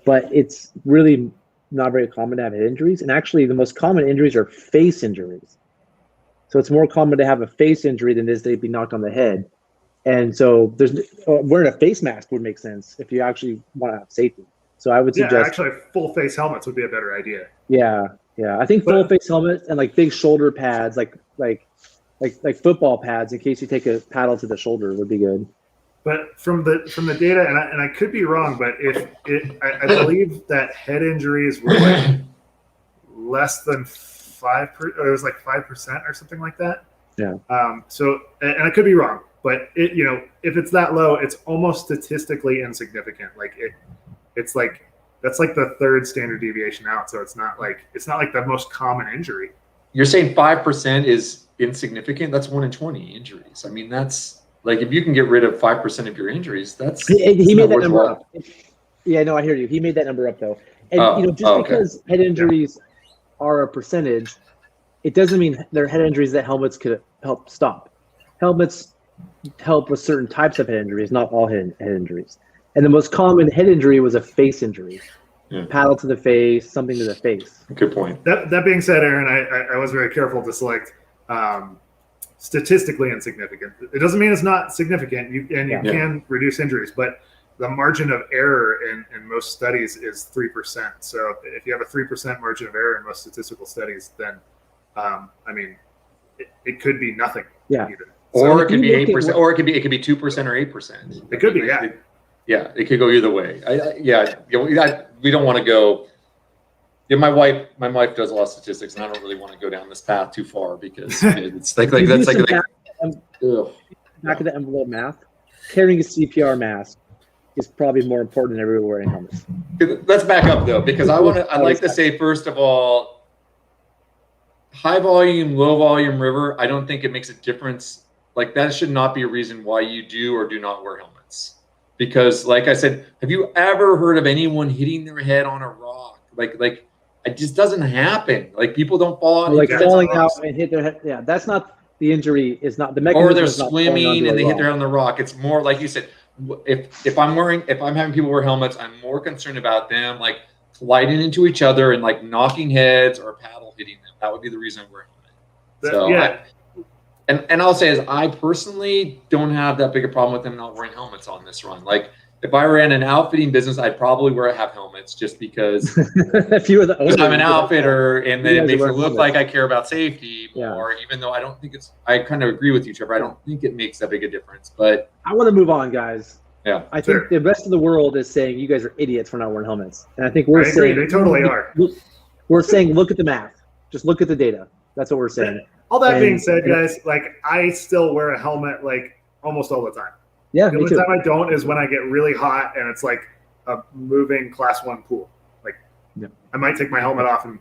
but it's really not very common to have head injuries. And actually the most common injuries are face injuries. So it's more common to have a face injury than it is to be knocked on the head. And so wearing a face mask would make sense if you actually want to have safety. So I would suggest
actually full face helmets would be a better idea.
Yeah. I think full face helmets and like big shoulder pads, like football pads in case you take a paddle to the shoulder would be good.
But from the data, and I could be wrong, but I believe that head injuries were like less than 5%. It was like 5% or something like that.
Yeah.
So, and I could be wrong, but if it's that low, it's almost statistically insignificant. Like it's like that's like the third standard deviation out. So it's not like the most common injury.
You're saying 5% is insignificant? That's 1 in 20 injuries. I mean, that's like if you can get rid of 5% of your injuries, that's
he made that number up. Yeah, no, I hear you. He made that number up though, and because head injuries are a percentage, it doesn't mean they're head injuries that helmets could help stop. Helmets help with certain types of head injuries, not all head injuries. And the most common head injury was a face injury. Yeah. Paddle to the face, something to the face.
Good point.
That being said, Aaron, I was very careful to select statistically insignificant. It doesn't mean it's not significant. You can reduce injuries, but the margin of error in most studies is 3%. So if you have a 3% margin of error in most statistical studies, then it could be nothing.
Yeah.
Even.
Or it could be 8%, or it could be 2% or 8%.
It could be, yeah.
Yeah, it could go either way. We don't want to go. Yeah, my wife does a lot of statistics, and I don't really want to go down this path too far because it's like that's like
back of the envelope math. Carrying a CPR mask is probably more important than everyone wearing helmets.
Let's back up though, because I'd like to say first of all, high volume, low volume river. I don't think it makes a difference. Like that should not be a reason why you do or do not wear helmets. Because like I said, have you ever heard of anyone hitting their head on a rock? Like it just doesn't happen. Like people don't fall out.
Like falling out and hit their head. Yeah, that's not the injury. Is not the mechanism.
Or they're
is not falling
swimming
onto
and
a
they hit
rock.
their head on the rock. It's more like you said. If I'm having people wear helmets, I'm more concerned about them like colliding into each other and like knocking heads or paddle hitting them. That would be the reason I wear a helmet. So
yeah.
And I'll say is I personally don't have that big a problem with them not wearing helmets on this run. Like if I ran an outfitting business, I'd probably have helmets just because
If you were the owner,
I'm an outfitter and then
you
it
guys
makes
wear
it look
helmets.
like I care about safety
Yeah.
more, even though I don't think I kind of agree with you, Trevor. I don't think it makes that big a difference, but
I want to move on, guys.
yeah.
I think
Sure.
the rest of the world is saying you guys are idiots for not wearing helmets, and I think we're
I agree.
saying
They totally are.
We're saying look at the math. Just look at the data. That's what we're saying.
All that
And-
being said, guys, like I still wear a helmet like almost all the time.
Yeah,
The
me
only
too.
time I don't is when I get really hot and it's like a moving class 1 pool. Like
Yeah.
I might take my helmet off and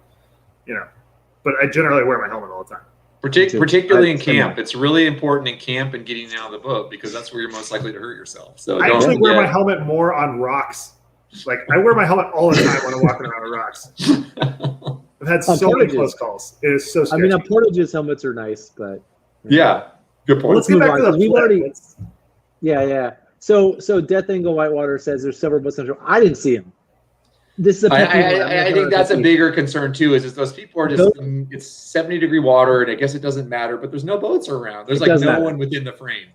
but I generally wear my helmet all the time.
too.
Particularly in
I've-
camp. It's really important in camp and getting out of the boat because that's where you're most likely to hurt yourself. So
I
don't
actually wear my
forget.
helmet more on rocks. Like I wear my helmet all the time when I'm walking around on rocks. I've had
On
so many
portages.
close calls. It is so
I
scary.
mean, on portages, helmets are nice, but
Yeah, good point.
Let's get
move
back
on,
to the
'cause we've
flip.
already-
Let's-
yeah. So Death Angle Whitewater says there's several boats on shore. I didn't see him. This is a peak season. I'm not
I
gonna
think that's a
repeat.
bigger concern too. Is those people are just it's 70-degree water, and I guess it doesn't matter. But there's no boats around. There's
It
like
doesn't
no
matter.
one within the frame.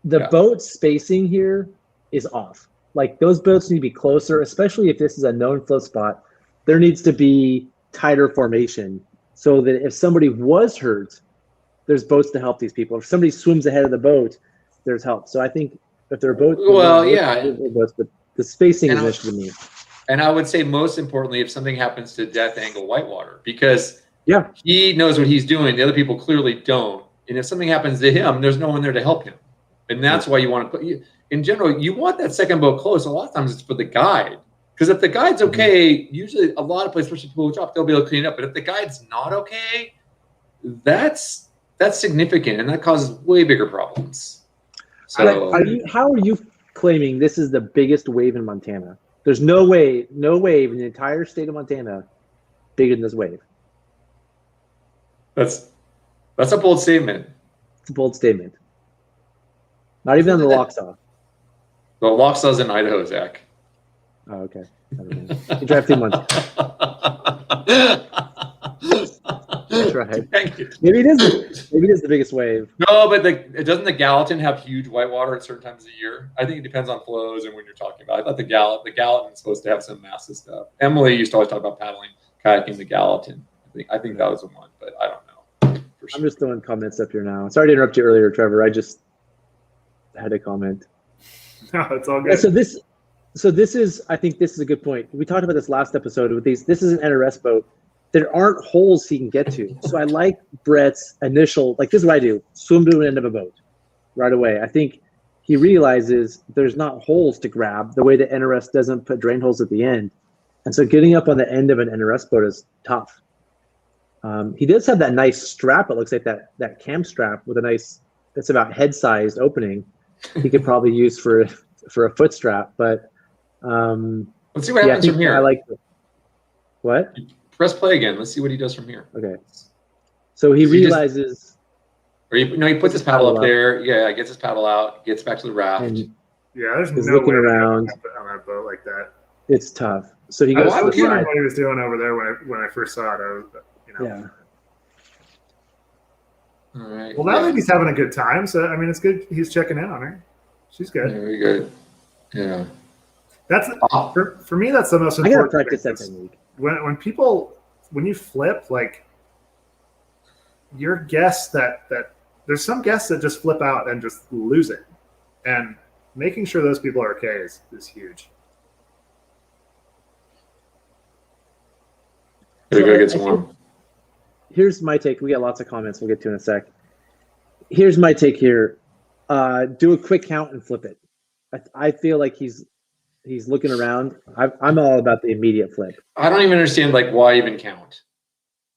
The
Yeah.
boat spacing here is off. Like those boats need to be closer, especially if this is a known float spot. There needs to be tighter formation so that if somebody was hurt, there's boats to help these people. If somebody swims ahead of the boat, there's help. So I think if there are boats,
Well, yeah.
boats, but the spacing is
And
an issue to me.
And I would say most importantly, if something happens to Death Angle Whitewater, because
Yeah.
he knows what he's doing, the other people clearly don't. And if something happens to him, there's no one there to help him. And that's why you want to put in general, you want that second boat close. A lot of times it's for the guide. Because if the guide's okay, usually a lot of places, especially people who drop, they'll be able to clean it up. But if the guide's not okay, that's significant and that causes way bigger problems. So
How are you claiming this is the biggest wave in Montana? There's no wave in the entire state of Montana bigger than this wave.
that's a bold statement.
It's a bold statement. Not even on the Locksaw.
The Lochsaw's in Idaho, Zach.
Oh, okay. Never mind. You drive 2 months. That's right.
Thank you.
Maybe it is the biggest wave.
No, but doesn't the Gallatin have huge whitewater at certain times of the year? I think it depends on flows and when you're talking about. I thought the Gallatin's supposed to have some massive stuff. Emily used to always talk about paddling, kayaking the Gallatin. I think that was the one, but I don't know. For sure.
I'm just throwing comments up here now. Sorry to interrupt you earlier, Trevor. I just had a comment.
No, it's all
Yeah,
good.
so this is, I think this is a good point. We talked about this last episode with these. This is an NRS boat. There aren't holes he can get to. So I like Brett's initial, like this is what I do, swim to an end of a boat right away. I think he realizes there's not holes to grab the way the NRS doesn't put drain holes at the end. And so getting up on the end of an NRS boat is tough. He does have that nice strap. It looks like that cam strap with a nice, it's about head-sized opening. He could probably use for a foot strap, but
Let's see what
I
happens
think
from here.
I like it. What?
Press play again. Let's see what he does from here.
Okay. So he
So you just-
realizes,
Or he puts his paddle up there. Yeah, gets his paddle out, gets back to the raft.
and
Yeah, there's
He's
no
looking
way
around.
on that boat like that.
it's tough. So he
I
goes
was
to the
wondering
side.
what he was doing over there when I first saw it. I was,
Yeah.
All right.
Well, now
yeah.
that he's having a good time, so I mean, it's good. He's checking in on her. She's good.
Very good. Yeah.
That's for me. That's the most
I gotta
important.
practice
thing
that
is
technique.
when you flip, like your guests that there's some guests that just flip out and just lose it, and making sure those people are okay is huge.
Here we
So
go
I
get some
think-
more.
Here's my take. We got lots of comments we'll get to in a sec. Here's my take here. Do a quick count and flip it. I feel like he's looking around. I'm all about the immediate flip.
I don't even understand why even count.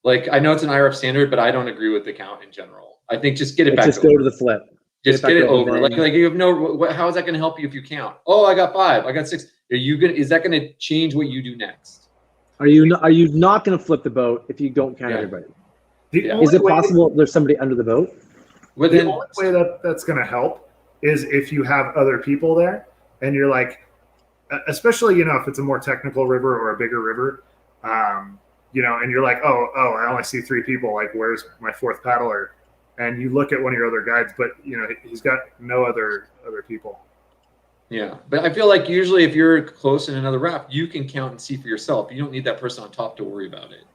I know it's an IRF standard, but I don't agree with the count in general. I think just get it
Like,
back.
just go to the flip.
Just get it over. Like you have no. How is that going to help you if you count? Oh, I got 5. I got 6. Are you gonna? Is that going to change what you do next?
Are you not going to flip the boat if you don't count everybody? Is it possible there's somebody under the boat?
The only way that's going to help is if you have other people there, and you're like, especially if it's a more technical river or a bigger river, and you're like, oh, I only see 3 people. Like, where's my 4th paddler? And you look at one of your other guides, but he's got no other people.
Yeah, but I feel like usually if you're close in another raft, you can count and see for yourself. You don't need that person on top to worry about it.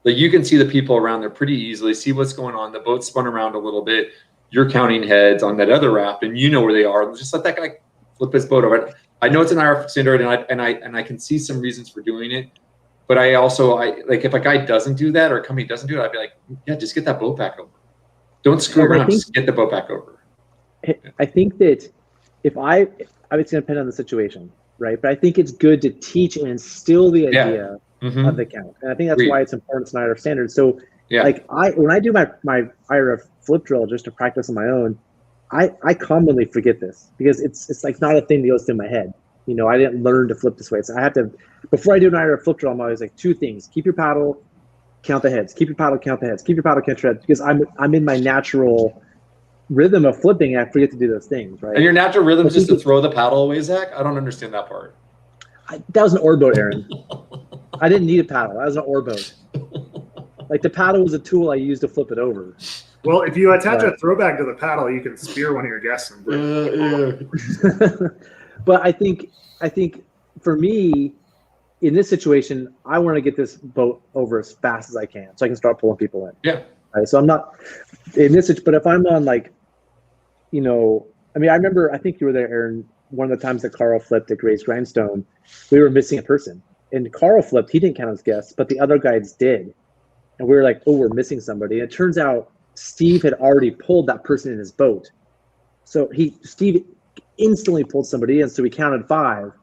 Like you can see the people around there pretty easily, see what's going on. The boat spun around a little bit. You're counting heads on that other raft, and you know where they are. Just let that guy flip his boat over. I know it's an IRF standard, and I can see some reasons for doing it. But I like if a guy doesn't do that or a company doesn't do it, I'd be like, yeah, just get that boat back over. Don't screw around. Just get the boat back over.
I think that it's going to depend on the situation, right? But I think it's good to teach and instill the idea of the count, and I think that's why it's important to IRF standards. So, like when I do my IRF flip drill just to practice on my own, I commonly forget this because it's like not a thing that goes through my head. I didn't learn to flip this way, so I have to before I do an IRF flip drill. I'm always like 2 things: keep your paddle, count the heads. Keep your paddle, count the heads. Keep your paddle, count your heads. Because I'm in my natural rhythm of flipping, and I forget to do those things, right?
And your natural rhythm is just to throw the paddle away, Zach? I don't understand that part.
That was an oar boat, Aaron. I didn't need a paddle. That was an oar boat. Like the paddle was a tool I used to flip it over.
Well, if you attach a throwback to the paddle, you can spear one of your guests and bring
But I think for me, in this situation, I want to get this boat over as fast as I can so I can start pulling people in.
Yeah.
Right? So I'm not in this, but if I'm on I remember, I think you were there, Aaron, one of the times that Carl flipped at Grace Grindstone, we were missing a person. And Carl flipped, he didn't count his guests, but the other guides did. And we were like, oh, we're missing somebody. And it turns out Steve had already pulled that person in his boat. So Steve instantly pulled somebody in, so we counted 5. And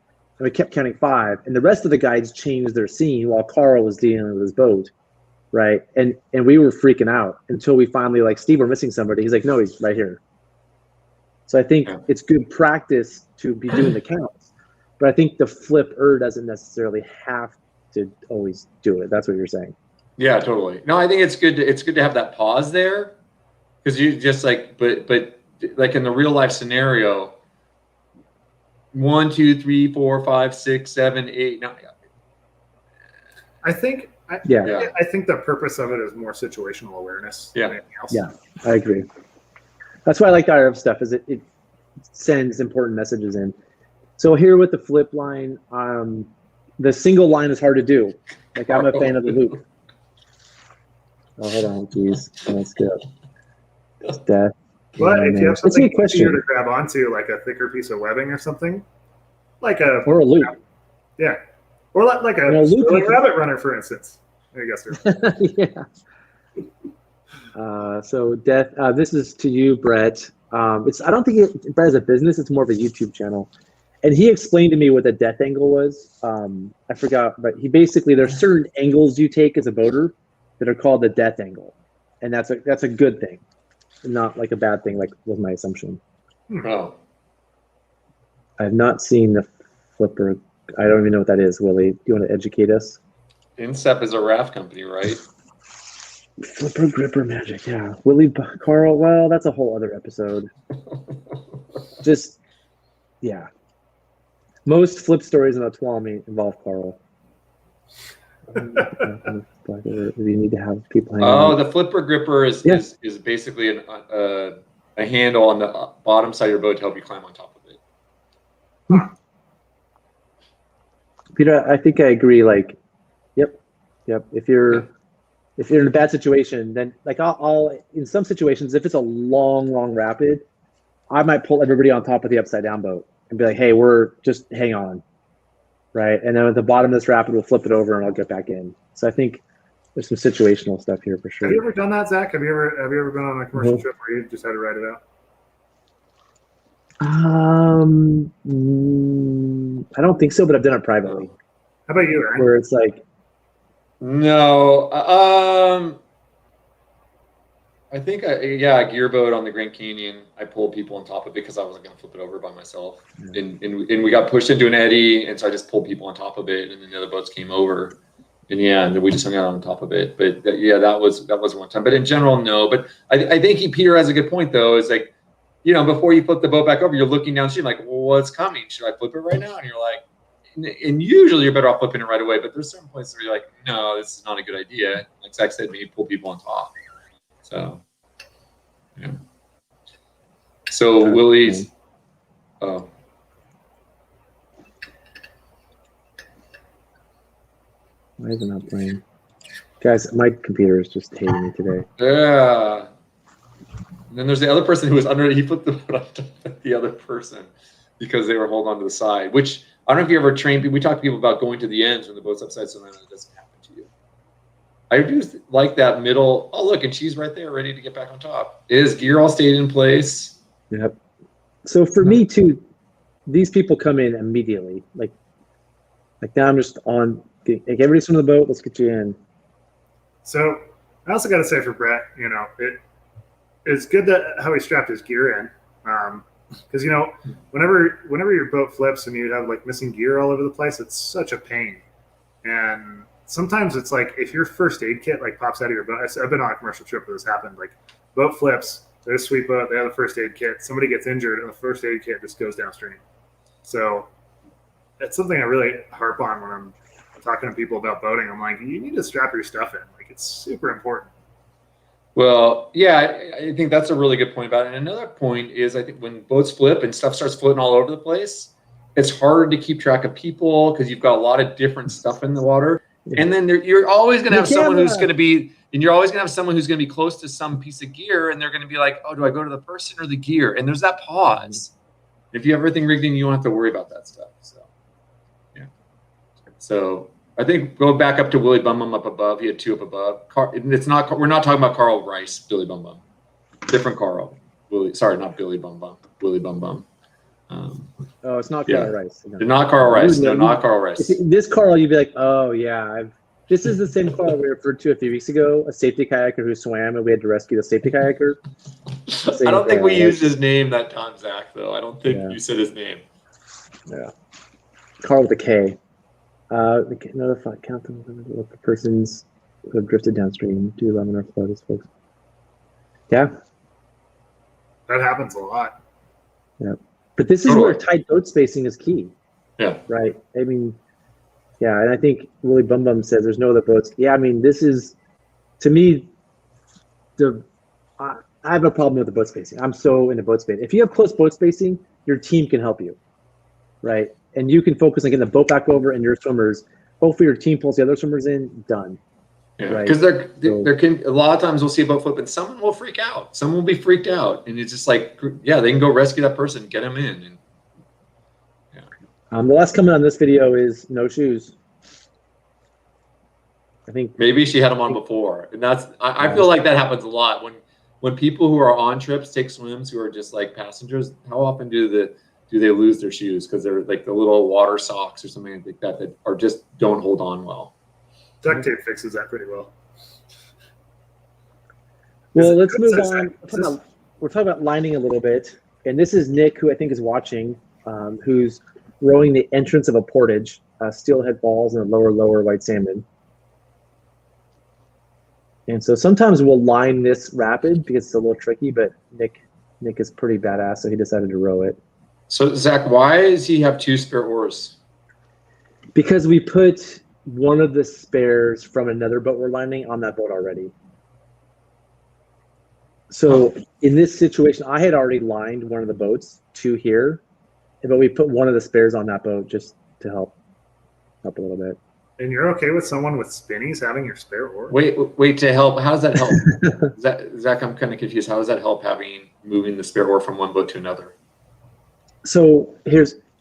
we kept counting 5. And the rest of the guides changed their scene while Carl was dealing with his boat. Right. And we were freaking out until we finally Steve, we're missing somebody. He's like, no, he's right here. So I think it's good practice to be doing the counts. But I think the flipper doesn't necessarily have to always do it. That's what you're saying. Yeah,
totally. No, I think it's good to have that pause there, because you just but like in the real life scenario, 1, 2, 3, 4, 5, 6, 7, 8. No,
I think the purpose of it is more situational awareness than anything else.
Yeah, I agree. That's why I like the IRF stuff, is it sends important messages in. So here with the flip line, the single line is hard to do. Like I'm a fan of the loop. Oh, hold on, please. That's good. It's death.
But if you have something easier to grab onto, like a thicker piece of webbing or something,
or a loop.
Yeah. Or like a rabbit runner, for instance. I guess.
Yeah. So Death, this is to you, Brett. I don't think Brett has a business. It's more of a YouTube channel. And he explained to me what the death angle was. I forgot, but there's certain angles you take as a boater that are called the death angle. And that's a good thing, not like a bad thing, like was my assumption.
Oh.
I've not seen the flipper. I don't even know what that is, Willie. Do you want to educate us?
Incep is a raft company, right?
Flipper gripper magic, yeah. Willie, Carl, well, that's a whole other episode. Most flip stories in the Tuolumne involve Carl. You need to have people hang out.
The flipper gripper is basically a handle on the bottom side of your boat to help you climb on top of it.
Peter, I think I agree. Yep. If you're in a bad situation, then I'll in some situations, if it's a long rapid, I might pull everybody on top of the upside down boat and be like, hey, we're just hang on. Right. And then at the bottom of this rapid, we'll flip it over and I'll get back in. So I think there's some situational stuff here for sure.
Have you ever done that, Zach? Have you ever been on a commercial trip where you just had to write it out?
I don't think so, but I've done it privately.
How about you, Aaron?
Where it's like,
no, I think, a gear boat on the Grand Canyon. I pulled people on top of it because I wasn't going to flip it over by myself. And we got pushed into an eddy, and so I just pulled people on top of it, and then the other boats came over. And and then we just hung out on top of it. But that was one time. But in general, no. But I think Peter has a good point, though. Is like, before you flip the boat back over, you're looking downstream like, well, what's coming? Should I flip it right now? And you're like, and usually you're better off flipping it right away. But there's certain places where you're like, no, this is not a good idea. Like Zach said, maybe pull people on top. So, yeah. So Willie's,
Why is it not playing? Guys, my computer is just hating me today.
yeah. And then there's the other person who was under. He put the boat on the other person because they were holding on to the side. Which I don't know if you ever trained people. We talk to people about going to the ends when the boat's upside so then it doesn't happen to you. I do like that middle. Oh, look, and she's right there, ready to get back on top. Is gear all stayed in place?
Yep. So for me too, these people come in immediately. Like now I'm just on. Like everybody's from the boat. Let's get you in.
So I also got to say for Brett, it's good that how he strapped his gear in, because whenever your boat flips and you have like missing gear all over the place, it's such a pain. And sometimes it's like if your first aid kit like pops out of your boat. I've been on a commercial trip where this happened. Like boat flips, there's a sweet boat, they have the first aid kit. Somebody gets injured, and the first aid kit just goes downstream. So that's something I really harp on when I'm talking to people about boating. I'm like, you need to strap your stuff in. Like it's super important.
Well, yeah, I think that's a really good point about it. And another point is I think when boats flip and stuff starts floating all over the place, it's harder to keep track of people because you've got a lot of different stuff in the water. And then you're always going to have someone who's going to be, and you're always going to have someone who's going to be close to some piece of gear, and they're going to be like, oh, do I go to the person or the gear? And there's that pause. If you have everything rigged in, you don't have to worry about that stuff. So, yeah. So I think go back up to Willie Bum Bum up above. He had two up above. It's not. We're not talking about Carl Rice, Billy Bum Bum. Different Carl. Willie. Sorry, not Billy Bum Bum. Willie Bum Bum.
Oh, it's not Carl Rice.
No. Not Carl Rice. No, not Carl Rice.
This Carl, you'd be like, oh yeah, this is the same Carl we referred to a few weeks ago, a safety kayaker who swam and we had to rescue the safety kayaker.
I don't think we used his name that time, Zach. Though I don't think you said his name.
Yeah, Carl with a K. Notify, count them with the persons who have drifted downstream. Do 11 or floaters, folks. Yeah,
that happens a lot.
Yeah, but this is where tight boat spacing is key.
Yeah. Right.
I mean, yeah, and I think Willie Bum Bum says there's no other boats. Yeah, I mean, this is, to me, I have a problem with the boat spacing. I'm so into boat spacing. If you have close boat spacing, your team can help you, right? And you can focus on getting the boat back over and your swimmers. Hopefully your team pulls the other swimmers in, done.
Yeah, because there can a lot of times we'll see a boat flip and someone will freak out. Someone will be freaked out, and it's just like, yeah, they can go rescue that person, get them in. And,
the last comment on this video is no shoes. I think
maybe she had them on before, and that's I feel like that happens a lot when people who are on trips take swims who are just like passengers. How often do they lose their shoes because they're like the little water socks or something like that are just don't hold on well?
Duct tape fixes that pretty well.
Well, let's move on. We're talking about lining a little bit, and this is Nick, who I think is watching, who's rowing the entrance of a portage, steelhead balls and a lower white salmon. And so sometimes we'll line this rapid because it's a little tricky, but Nick is pretty badass, so he decided to row it.
So Zach, why does he have two spare oars?
Because we put one of the spares from another boat we're lining on that boat already. So in this situation, I had already lined one of the boats to here, but we put one of the spares on that boat just to help a little bit.
And you're okay with someone with spinnies having your spare oar?
Wait to help. How does that help? Zach, I'm kind of confused. How does that help moving the spare oar from one boat to another?
So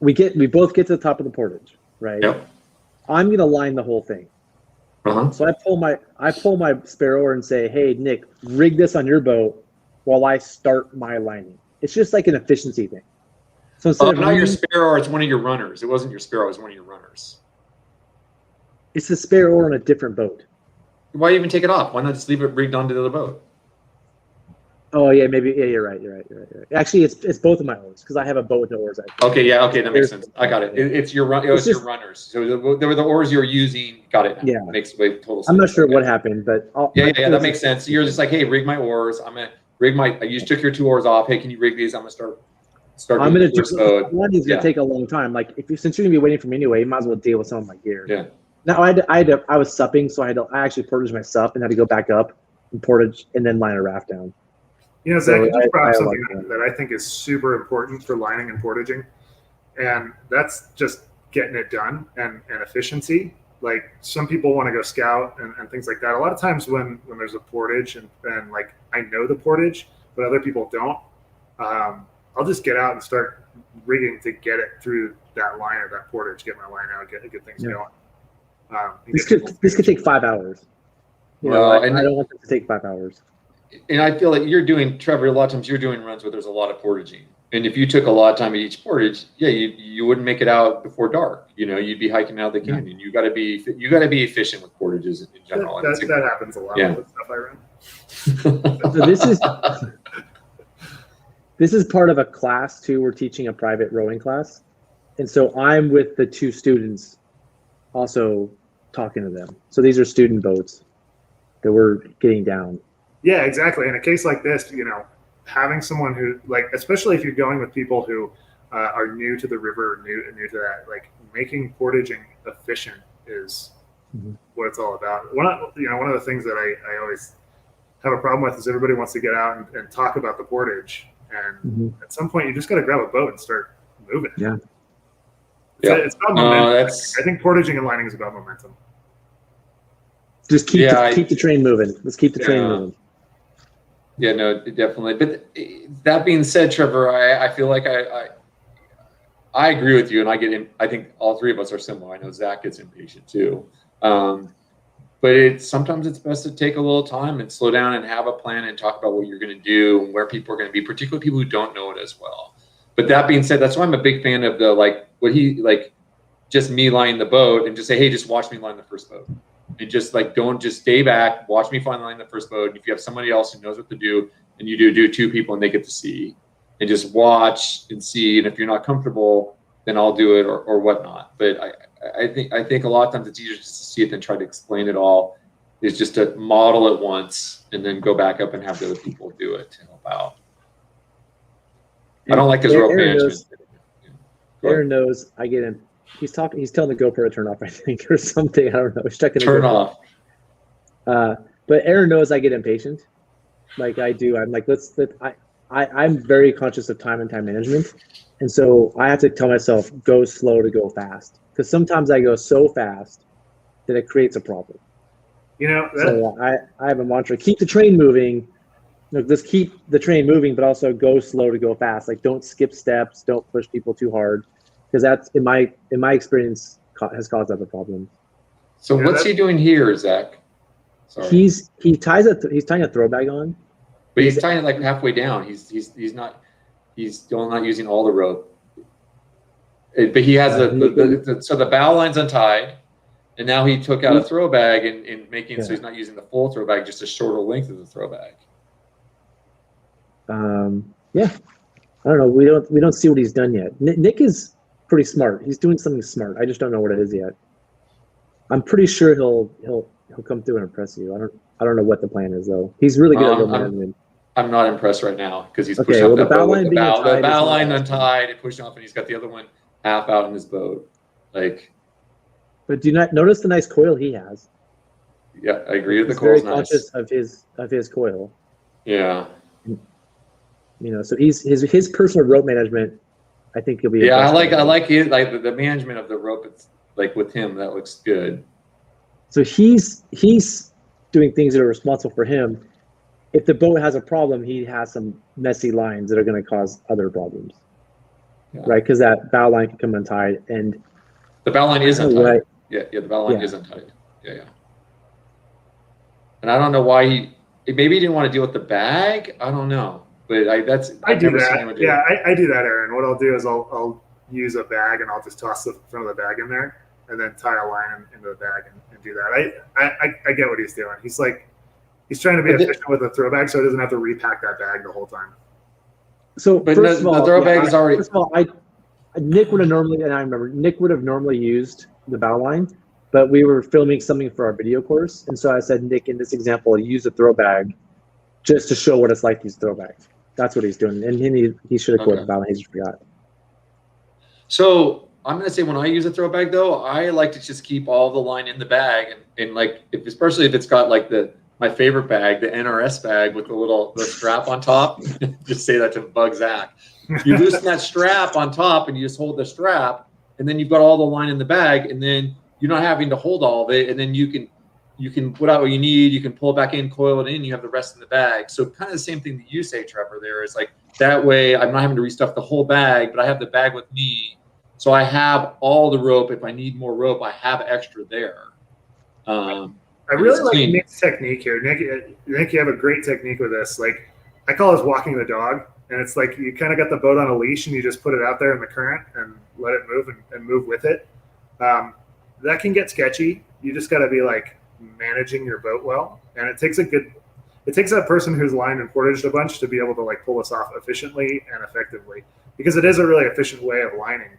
we both get to the top of the portage, right?
Yep.
I'm gonna line the whole thing.
Uh-huh.
So I pull my spare oar and say, hey Nick, rig this on your boat while I start my lining. It's just like an efficiency thing. So instead of
not your spare oar, it's one of your runners. It wasn't your spare oar, it was one of your runners.
It's the spare oar on a different boat.
Why even take it off? Why not just leave it rigged onto the other boat?
Oh yeah, maybe. Yeah, you're right. You're right. Actually, it's both of my oars because I have a boat with no oars.
Okay, yeah, okay, that makes sense. I got it. It's your run. It was your runners. So they were the oars you're using. Got it. Now.
Yeah,
Makes total sense.
I'm not sure
okay.
what happened, but
yeah, that makes sense. So you're just like, hey, rig my oars. I'm gonna rig my. You just took your 2 oars off. Hey, can you rig these? I'm gonna start.
I'm gonna do.
One
is gonna take a long time. Like since you're gonna be waiting for me anyway, you might as well deal with some of my gear.
Yeah.
Now I was supping, so I actually portaged my sup and had to go back up and portage and then line a raft down.
You know, Zach, you just brought up something that I think is super important for lining and portaging, and that's just getting it done and efficiency. Like some people want to go scout and things like that. A lot of times when there's a portage and like I know the portage, but other people don't, I'll just get out and start rigging to get it through that line or that portage, get my line out, get things going.
This could take 5 hours. You know, I don't want this to take 5 hours.
And I feel like you're doing, Trevor, a lot of times you're doing runs where there's a lot of portaging. And if you took a lot of time at each portage, yeah, you wouldn't make it out before dark. You know, you'd be hiking out the canyon. You got to be efficient with portages in general.
That happens a lot with stuff I run.
So this is part of a class too. We're teaching a private rowing class, and so I'm with the 2 students, also talking to them. So these are student boats that we're getting down.
Yeah, exactly. In a case like this, you know, having someone who, like, especially if you're going with people who are new to the river, new to that, like making portaging efficient is what it's all about. One of the things that I always have a problem with is everybody wants to get out and talk about the portage, and at some point you just got to grab a boat and start moving.
Yeah.
It's about momentum. I think portaging and lining is about momentum.
Just keep the train moving. Let's keep the train moving.
Yeah, no, definitely. But that being said, Trevor, I feel like I agree with you, and I think all 3 of us are similar. I know Zach gets impatient too. But sometimes it's best to take a little time and slow down and have a plan and talk about what you're going to do and where people are going to be, particularly people who don't know it as well. But that being said, that's why I'm a big fan of just me lining the boat and just say, hey, just watch me line the first boat. And just don't just stay back, watch me find line the first boat. And if you have somebody else who knows what to do, and you do 2 people and they get to see, and just watch and see. And if you're not comfortable, then I'll do it or whatnot. But I think a lot of times it's easier just to see it than try to explain it all. Is just to model it once and then go back up and have the other people do it to help out. I don't like his rope management.
Aaron knows I get him. He's telling the GoPro to turn off, I think, or something. I don't know. He's checking.
Turn off.
But Aaron knows I get impatient, like I do. I'm like, I'm very conscious of time and time management, and so I have to tell myself go slow to go fast, because sometimes I go so fast that it creates a problem.
You know.
So I have a mantra: keep the train moving. Just keep the train moving, but also go slow to go fast. Like don't skip steps, don't push people too hard. Because that's in my experience has caused other problems.
So what's he doing here, Zach? Sorry.
He's tying a throw bag on.
But he's tying it like halfway down. He's still not using all the rope. But he has so the bow line's untied, and now he took out a throw bag and making so he's not using the full throw bag, just a shorter length of the throw bag.
Yeah, I don't know. We don't see what he's done yet. Nick is pretty smart. He's doing something smart. I just don't know what it is yet. I'm pretty sure he'll come through and impress you. I don't know what the plan is though. He's really good at management.
I'm not impressed right now because he's pushing up that boat. The bow line untied and pushing off, and he's got the other one half out in his boat.
But do you not notice the nice coil he has?
Yeah, I agree with the
He's
coil's
very conscious of his coil.
Yeah.
You know, so his personal rope management, I think he'll be.
Yeah, I like the management of the rope. It's like with him that looks good.
So he's doing things that are responsible for him. If the boat has a problem, he has some messy lines that are going to cause other problems, right? Because that bow line can come untied, and
the bow line is untied. Yeah, the bow line is untied. Yeah. And I don't know why he maybe he didn't want to deal with the bag. I don't know. But I do that. I do
that, Aaron. What I'll do is I'll use a bag and I'll just toss the front of the bag in there and then tie a line into the bag and do that. I get what he's doing. He's like, He's trying to be efficient with a throw bag so he doesn't have to repack that bag the whole time.
So
But
first of all,
the throw bag is already.
First of all, Nick would have normally, and I remember Nick would have normally used the bow line, but we were filming something for our video course, and so I said, Nick, in this example, use a throw bag just to show what it's like to use throw bags. That's what he's doing, and he should have quoted the bow line. He just forgot.
So I'm gonna say when I use a throw bag though, I like to just keep all the line in the bag, and like especially if it's got like my favorite bag, the NRS bag with the strap on top. Just say that to bug Zach. You loosen that strap on top, and you just hold the strap, and then you've got all the line in the bag, and then you're not having to hold all of it, and then you can put out what you need. You can pull it back in, coil it in. You have the rest in the bag. So kind of the same thing that you say, Trevor. There is like that way I'm not having to restuff the whole bag, but I have the bag with me, so I have all the rope. If I need more rope, I have extra there.
I really like Nick's technique here. Nick, you have a great technique with this. Like, I call this walking the dog, and it's like you kind of got the boat on a leash, and you just put it out there in the current and let it move and move with it. That can get sketchy. You just got to be like managing your boat well, and it takes that person who's lined and portaged a bunch to be able to like pull this off efficiently and effectively, because it is a really efficient way of lining.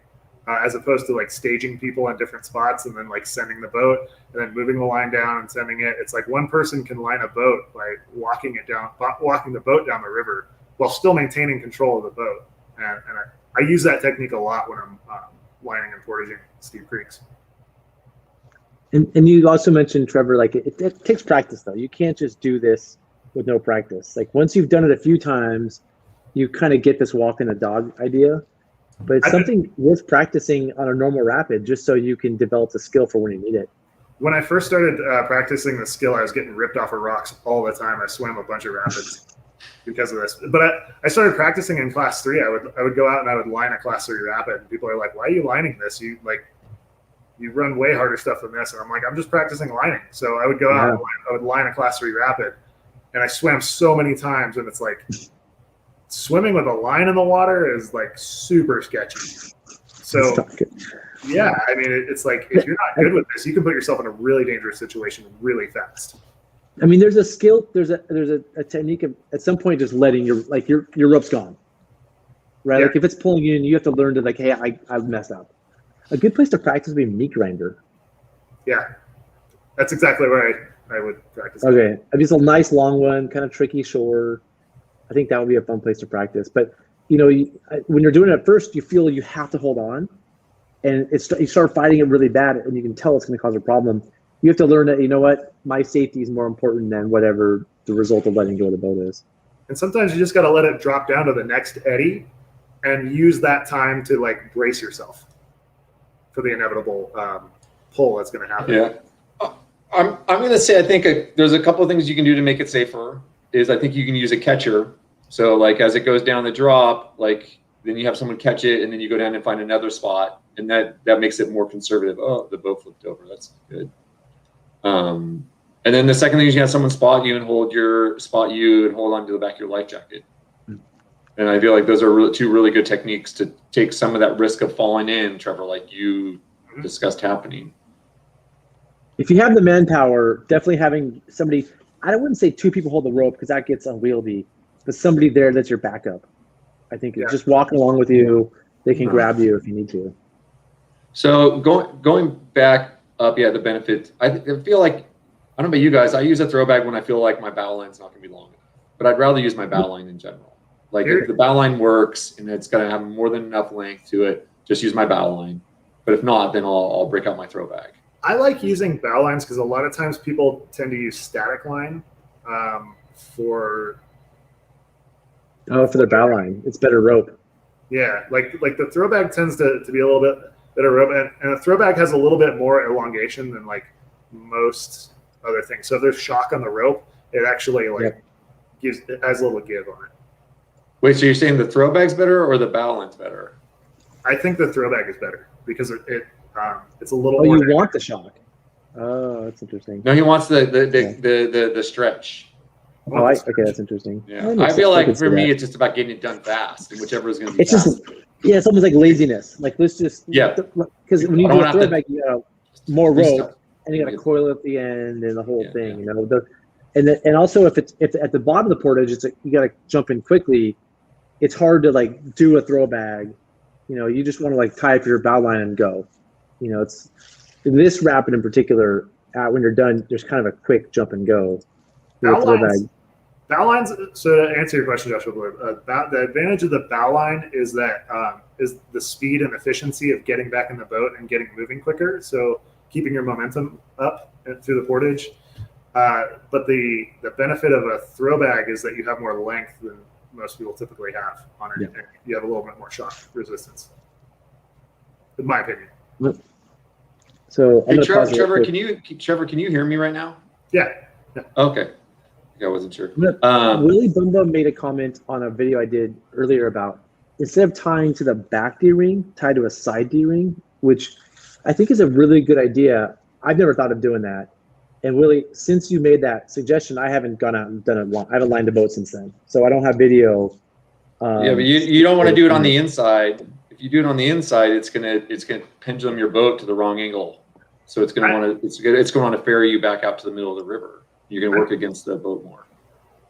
As opposed to like staging people in different spots and then like sending the boat and then moving the line down and sending it. It's like one person can line a boat by walking the boat down the river while still maintaining control of the boat. And I use that technique a lot when I'm lining and portaging steep creeks.
And you also mentioned, Trevor, like it takes practice though. You can't just do this with no practice. Like once you've done it a few times, you kind of get this walking the dog idea. But it's something worth practicing on a normal rapid just so you can develop the skill for when you need it.
When I first started practicing the skill, I was getting ripped off of rocks all the time. I swam a bunch of rapids because of this. But I started practicing in class 3. I would go out and I would line a class 3 rapid. And people are like, why are you lining this? You run way harder stuff than this. And I'm like, I'm just practicing lining. So I would go out and I would line a class 3 rapid. And I swam so many times, and it's like, swimming with a line in the water is like super sketchy. So yeah, I mean, it's like if you're not good with this, you can put yourself in a really dangerous situation really fast.
I mean, there's a skill, there's a technique of at some point just letting your rope's gone, right? Yeah. Like if it's pulling you in, you have to learn to like, hey, I messed up. A good place to practice would be meat grinder.
Yeah, that's exactly where I would practice.
Okay, just a nice long one, kind of tricky shore. I think that would be a fun place to practice. But, when you're doing it at first, you feel you have to hold on. And you start fighting it really bad, and you can tell it's going to cause a problem. You have to learn that, you know what, my safety is more important than whatever the result of letting go of the boat is.
And sometimes you just got to let it drop down to the next eddy and use that time to, like, brace yourself for the inevitable pull that's going to happen.
Yeah. I'm going to say I think there's a couple of things you can do to make it safer. I think you can use a catcher. So like as it goes down the drop, like then you have someone catch it, and then you go down and find another spot, and that makes it more conservative. Oh, the boat flipped over. That's good. And then the second thing is you have someone spot you and hold on to the back of your life jacket. And I feel like those are two really good techniques to take some of that risk of falling in, Trevor, like you discussed happening.
If you have the manpower, definitely having somebody. I wouldn't say 2 people hold the rope because that gets unwieldy, but somebody there that's your backup. I think just walking along with you, they can grab you if you need to.
So going back up, the benefit. I feel like, I don't know about you guys, I use a throw bag when I feel like my bow line's not going to be long enough, but I'd rather use my bow line in general. Like if the bow line works and it's going to have more than enough length to it, just use my bow line. But if not, then I'll break out my throw bag.
I like using bow lines because a lot of times people tend to use static line for
their bow line. It's better rope.
Yeah, like the throw bag tends to be a little bit better rope, and a throw bag has a little bit more elongation than like most other things. So if there's shock on the rope, it actually has a little give on it.
Wait, so you're saying the throw bag's better or the bow line's better?
I think the throw bag is better because it's a little.
Oh,
more
you want the shock? Oh, that's interesting.
No, he wants the stretch.
Oh, okay, that's interesting.
Yeah, I feel like for me, it's just about getting it done fast, and whichever is going to be.
It's just, it's almost like laziness. Like let's just because when you do a throw bag, you got more rope, and you got to coil at the end and the whole thing. You know, and also if at the bottom of the portage, you got to jump in quickly. It's hard to like do a throw bag. You just want to like tie up your bow line and go. It's this rapid in particular. When you're done, there's kind of a quick jump and go.
Bow lines. So to answer your question, Joshua, the advantage of the bow line is that is the speed and efficiency of getting back in the boat and getting moving quicker. So keeping your momentum up through the portage. But the benefit of a throw bag is that you have more length than most people typically have on it. Yeah. You have a little bit more shock resistance, in my opinion.
So
hey, Trevor, can you hear me right now?
Yeah.
Okay. I wasn't sure.
Willie Bumba made a comment on a video I did earlier about instead of tying to the back D-ring, tie to a side D-ring, which I think is a really good idea. I've never thought of doing that. And Willie, since you made that suggestion, I haven't gone out and done it. I haven't lined a boat since then, so I don't have video.
Yeah, but you don't want to do it on the inside. If you do it on the inside, it's gonna pendulum your boat to the wrong angle. So it's gonna want to ferry you back out to the middle of the river. You're gonna work against the boat more.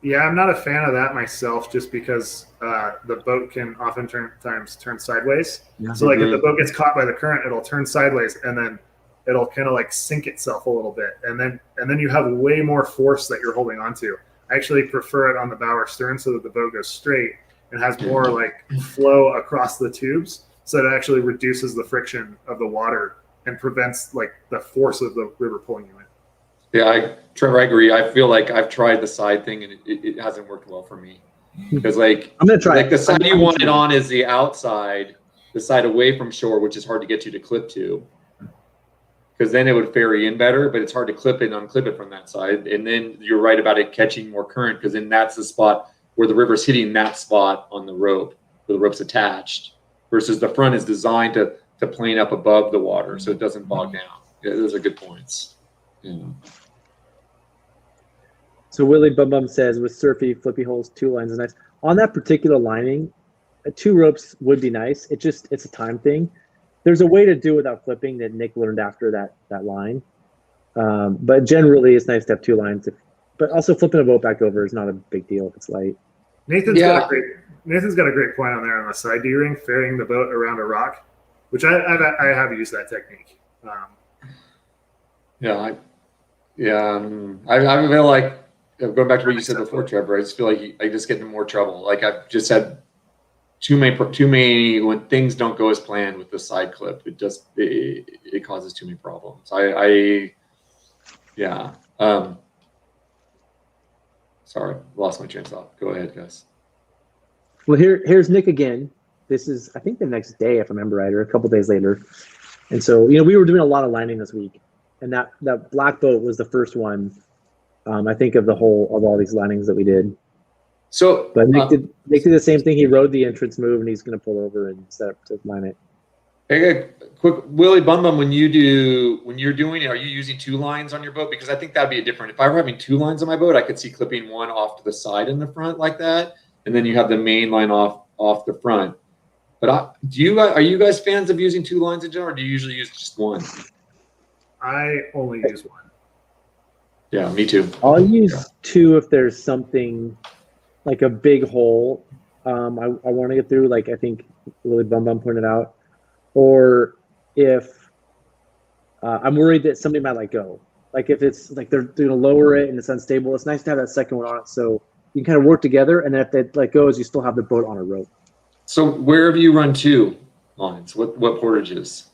Yeah, I'm not a fan of that myself, just because the boat can oftentimes turn sideways. Yeah. So like if the boat gets caught by the current, it'll turn sideways and then it'll kind of like sink itself a little bit, and then you have way more force that you're holding onto. I actually prefer it on the bow or stern so that the boat goes straight and has more like flow across the tubes, so that it actually reduces the friction of the water and prevents like the force of the river pulling you in.
Yeah, Trevor, I agree. I feel like I've tried the side thing and it hasn't worked well for me. Because like
I'm gonna try
like the side you want it on is the outside, the side away from shore, which is hard to get you to clip to. Because then it would ferry in better, but it's hard to clip it and unclip it from that side. And then you're right about it catching more current, because then that's the spot where the river's hitting that spot on the rope, where the rope's attached, versus the front is designed to plane up above the water so it doesn't bog down. Yeah, those are good points. Yeah.
So Willie Bum Bum says with surfy, flippy holes, 2 lines is nice. On that particular lining, 2 ropes would be nice. It's a time thing. There's a way to do without flipping that Nick learned after that line. But generally, it's nice to have 2 lines. But also flipping a boat back over is not a big deal if it's light.
Nathan's got a great point on there on the side D-ring, ferrying the boat around a rock, which I have used that technique.
I feel like, going back to what you said before, Trevor, I just feel like I just get in more trouble. Like I've just had too many when things don't go as planned with the side clip. It causes too many problems. Sorry, lost my train of thought. Go ahead, guys.
Well, here's Nick again. This is, I think, the next day, if I remember right, or a couple days later. And so, we were doing a lot of lining this week, and that black boat was the first one, I think, of all these linings that we did.
So,
but Nick did the same thing. He rode the entrance move, and he's going to pull over and set up to line it.
Hey, quick, Willie Bum Bum, when you're doing it, are you using 2 lines on your boat? Because I think that'd be different. If I were having 2 lines on my boat, I could see clipping one off to the side in the front like that, and then you have the main line off the front. But are you guys fans of using 2 lines in general, or do you usually use just 1?
I only use 1.
Yeah, me too.
I'll use 2 if there's something like a big hole I want to get through, like I think Willie Bum Bum pointed out, or if I'm worried that somebody might let go. Like if it's like they're going to lower it and it's unstable, it's nice to have that second one on it so you can kind of work together, and then if they let go, you still have the boat on a rope.
So where have you run 2 lines? What portages?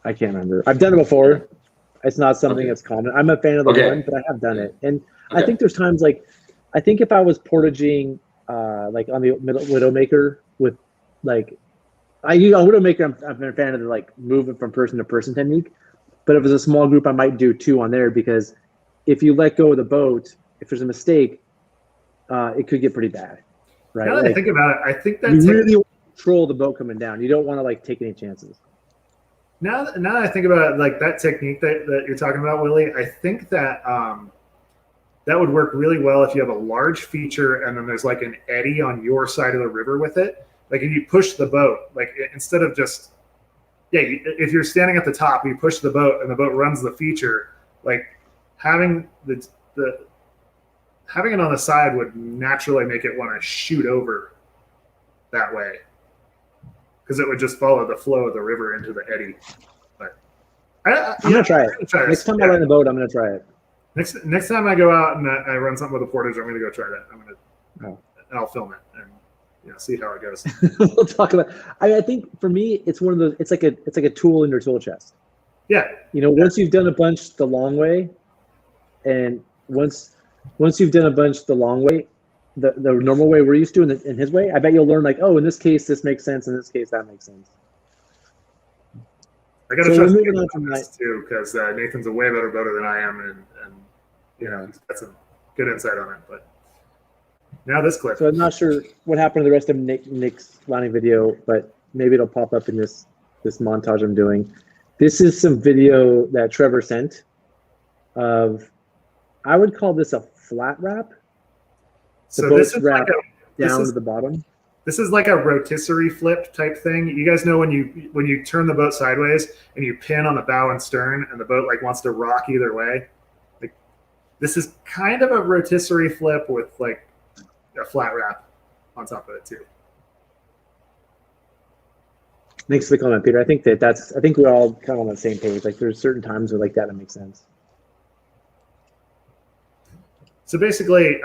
I can't remember. I've done it before. It's not something that's common. I'm a fan of the one, but I have done it. And I think there's times like, I think if I was portaging like on the Widowmaker with like, on Widowmaker, I've been a fan of the like moving from person to person technique. But if it's a small group, I might do 2 on there, because if you let go of the boat, if there's a mistake, it could get pretty bad. Right?
Now that I think about it, I think that's
you really want to control the boat coming down. You don't want to like take any chances.
Now that I think about it, like that technique that you're talking about, Willie, I think that that would work really well if you have a large feature and then there's like an eddy on your side of the river with it. Like if you push the boat, like instead of just, if you're standing at the top, you push the boat and the boat runs the feature, like having the having it on the side would naturally make it want to shoot over that way, because it would just follow the flow of the river into the eddy. But
I'm gonna try it. Next time I run the boat, I'm gonna try it.
Next time I go out and I run something with a portage, I'm gonna go try that. And I'll film it and see how it goes.
We'll talk about. I think for me, it's one of those. It's like a tool in your tool chest.
Yeah.
Once you've done a bunch the long way, and once you've done a bunch the long way, the normal way we're used to in his way, I bet you'll learn like, oh, in this case this makes sense, in this case that makes sense.
I got to trust Nathan on this too, because Nathan's a way better boater than I am, and he's got some good insight on it. But now this clip.
So I'm not sure what happened to the rest of Nick's landing video, but maybe it'll pop up in this montage I'm doing. This is some video that Trevor sent of, I would call this a flat wrap. The boat's wrapped down to the bottom.
This is like a rotisserie flip type thing. You guys know when you turn the boat sideways and you pin on the bow and stern, and the boat like wants to rock either way. Like, this is kind of a rotisserie flip with like a flat wrap on top of it too.
Thanks for the comment, Peter. I think I think we're all kind of on the same page. Like, there's certain times where like that makes sense.
So basically,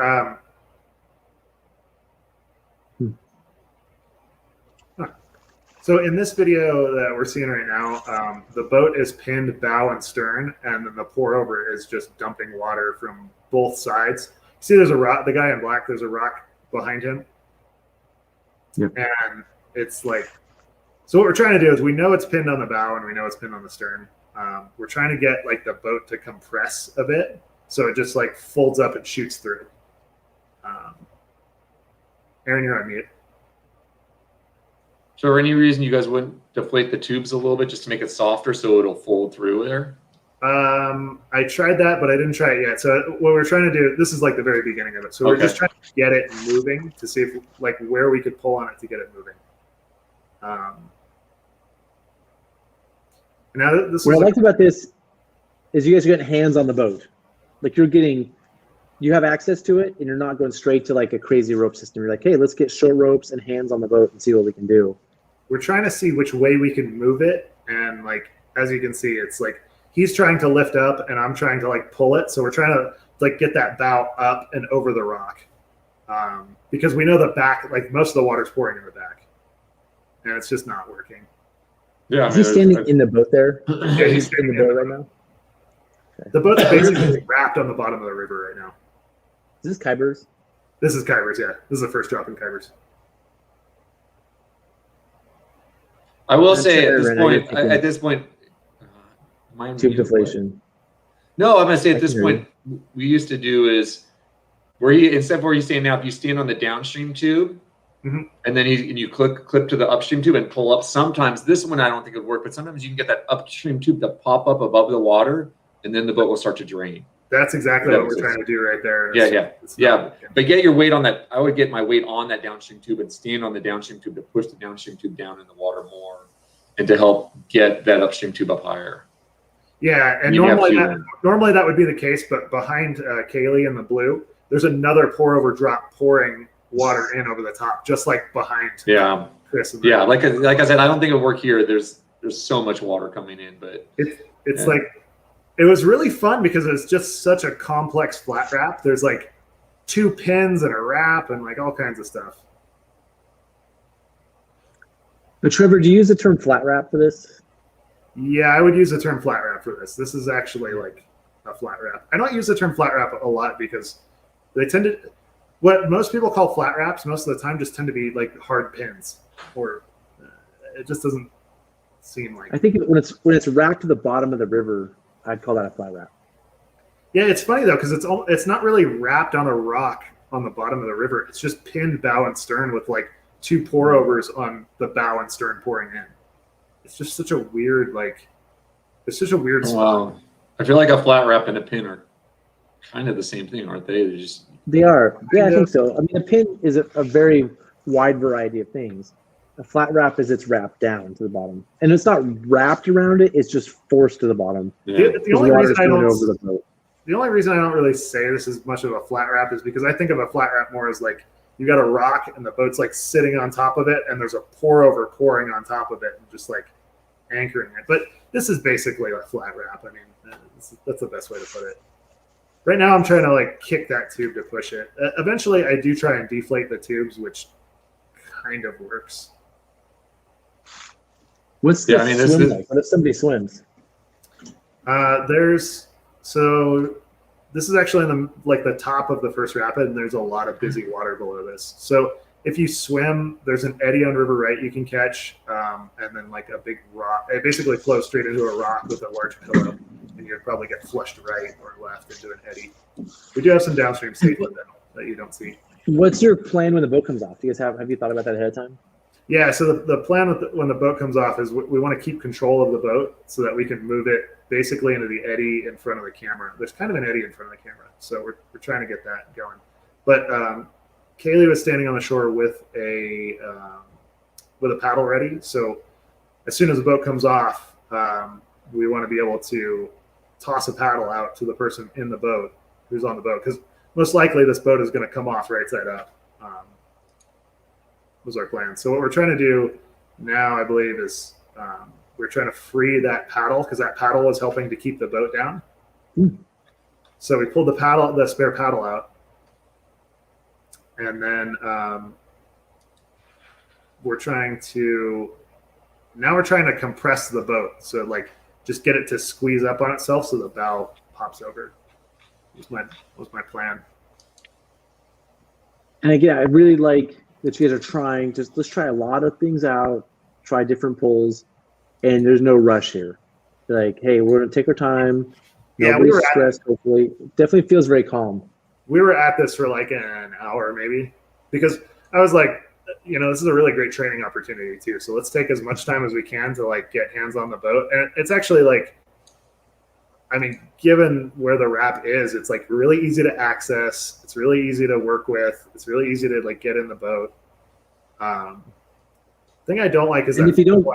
so in this video that we're seeing right now, the boat is pinned bow and stern, and then the pour over is just dumping water from both sides. See, there's a rock. The guy in black, there's a rock behind him.
Yep.
And it's like, so what we're trying to do is, we know it's pinned on the bow and we know it's pinned on the stern. We're trying to get like the boat to compress a bit, so it just like folds up and shoots through. Aaron, you're on mute.
So for any reason you guys wouldn't deflate the tubes a little bit just to make it softer so it'll fold through there?
I tried that, but I didn't try it yet. So what we're trying to do, this is like the very beginning of it. So we're just trying to get it moving to see if like where we could pull on it to get it moving. Now this
what I liked about this is you guys are getting hands on the boat. Like, you have access to it, and you're not going straight to like a crazy rope system. You're like, hey, let's get short ropes and hands on the boat and see what we can do.
We're trying to see which way we can move it, and like as you can see, it's like he's trying to lift up and I'm trying to like pull it. So we're trying to like get that bow up and over the rock, because we know the back, like most of the water's pouring in the back, and it's just not working.
Yeah,
is he standing in the boat there?
Yeah, he's standing
in the boat right now. Okay.
The boat's basically wrapped on the bottom of the river right now.
Is this Kybers?
This is Kybers, yeah. This is the first drop in Kybers.
I will say at this point,
tube deflation.
No, I'm gonna say at this point, we used to do is instead of where you stand now, if you stand on the downstream tube, and then you clip to the upstream tube and pull up. Sometimes this one I don't think it would work, but sometimes you can get that upstream tube to pop up above the water, and then the boat will start to drain.
That's exactly what we're trying to do right there.
Yeah. But get your weight on that. I would get my weight on that downstream tube and stand on the downstream tube to push the downstream tube down in the water more, and to help get that upstream tube up higher.
Yeah, and normally that would be the case, but behind Kaylee in the blue, there's another pour over drop pouring water in over the top, just like behind. Chris. And
like I said, I don't think it would work here. There's so much water coming in, but
it's like, it was really fun because it's just such a complex flat wrap. There's like 2 pins and a wrap and like all kinds of stuff.
But Trevor, do you use the term flat wrap for this?
Yeah, I would use the term flat wrap for this. This is actually like a flat wrap. I don't use the term flat wrap a lot because they tend to, what most people call flat wraps most of the time just tend to be like hard pins, or it just doesn't seem like.
I think when it's wrapped to the bottom of the river, I'd call that a flat wrap.
Yeah, it's funny though, because it's not really wrapped on a rock on the bottom of the river. It's just pinned bow and stern with like 2 pour overs on the bow and stern pouring in. It's just such a weird, like, it's such a weird spot.
Wow. I feel like a flat wrap and a pin are kind of the same thing, aren't they?
They are. Yeah, I think so. I mean, a pin is a very wide variety of things. A flat wrap is it's wrapped down to the bottom, and it's not wrapped around it; it's just forced to the bottom.
Yeah. The the only reason I don't really say this is much of a flat wrap is because I think of a flat wrap more as like you got a rock and the boat's like sitting on top of it, and there's a pour over pouring on top of it and just like anchoring it. But this is basically a flat wrap. I mean, that's the best way to put it. Right now, I'm trying to like kick that tube to push it. Eventually, I do try and deflate the tubes, which kind of works.
What's the swim like? What if somebody swims?
This is actually in the top of the first rapid, and there's a lot of busy water below this. So if you swim, there's an eddy on River Right you can catch, and then like a big rock. It basically flows straight into a rock with a large pillow, and you'd probably get flushed right or left into an eddy. We do have some downstream safety that you don't see.
What's your plan when the boat comes off? Do you guys have you thought about that ahead of time?
Yeah, so the plan when the boat comes off is we want to keep control of the boat so that we can move it basically into the eddy in front of the camera. There's kind of an eddy in front of the camera, so we're trying to get that going. But Kaylee was standing on the shore with a paddle ready. So as soon as the boat comes off, we want to be able to toss a paddle out to the person in the boat who's on the boat, because most likely this boat is going to come off right side up. Was our plan. So what we're trying to do now, I believe, is we're trying to free that paddle, because that paddle is helping to keep the boat down. So we pulled the spare paddle out, and then we're trying to compress the boat. So like just get it to squeeze up on itself so the bow pops over. Was my plan.
And again, I really like that you guys are trying. Let's try a lot of things out, try different pulls, and there's no rush here. Like, hey, we're gonna take our time. Nobody's stressed. Hopefully, definitely feels very calm.
We were at this for like an hour maybe, because I was like, this is a really great training opportunity too. So let's take as much time as we can to like get hands on the boat. And it's actually like, I mean, given where the wrap is, it's like really easy to access. It's really easy to work with. It's really easy to like get in the boat. Thing I don't like is that
if you don't,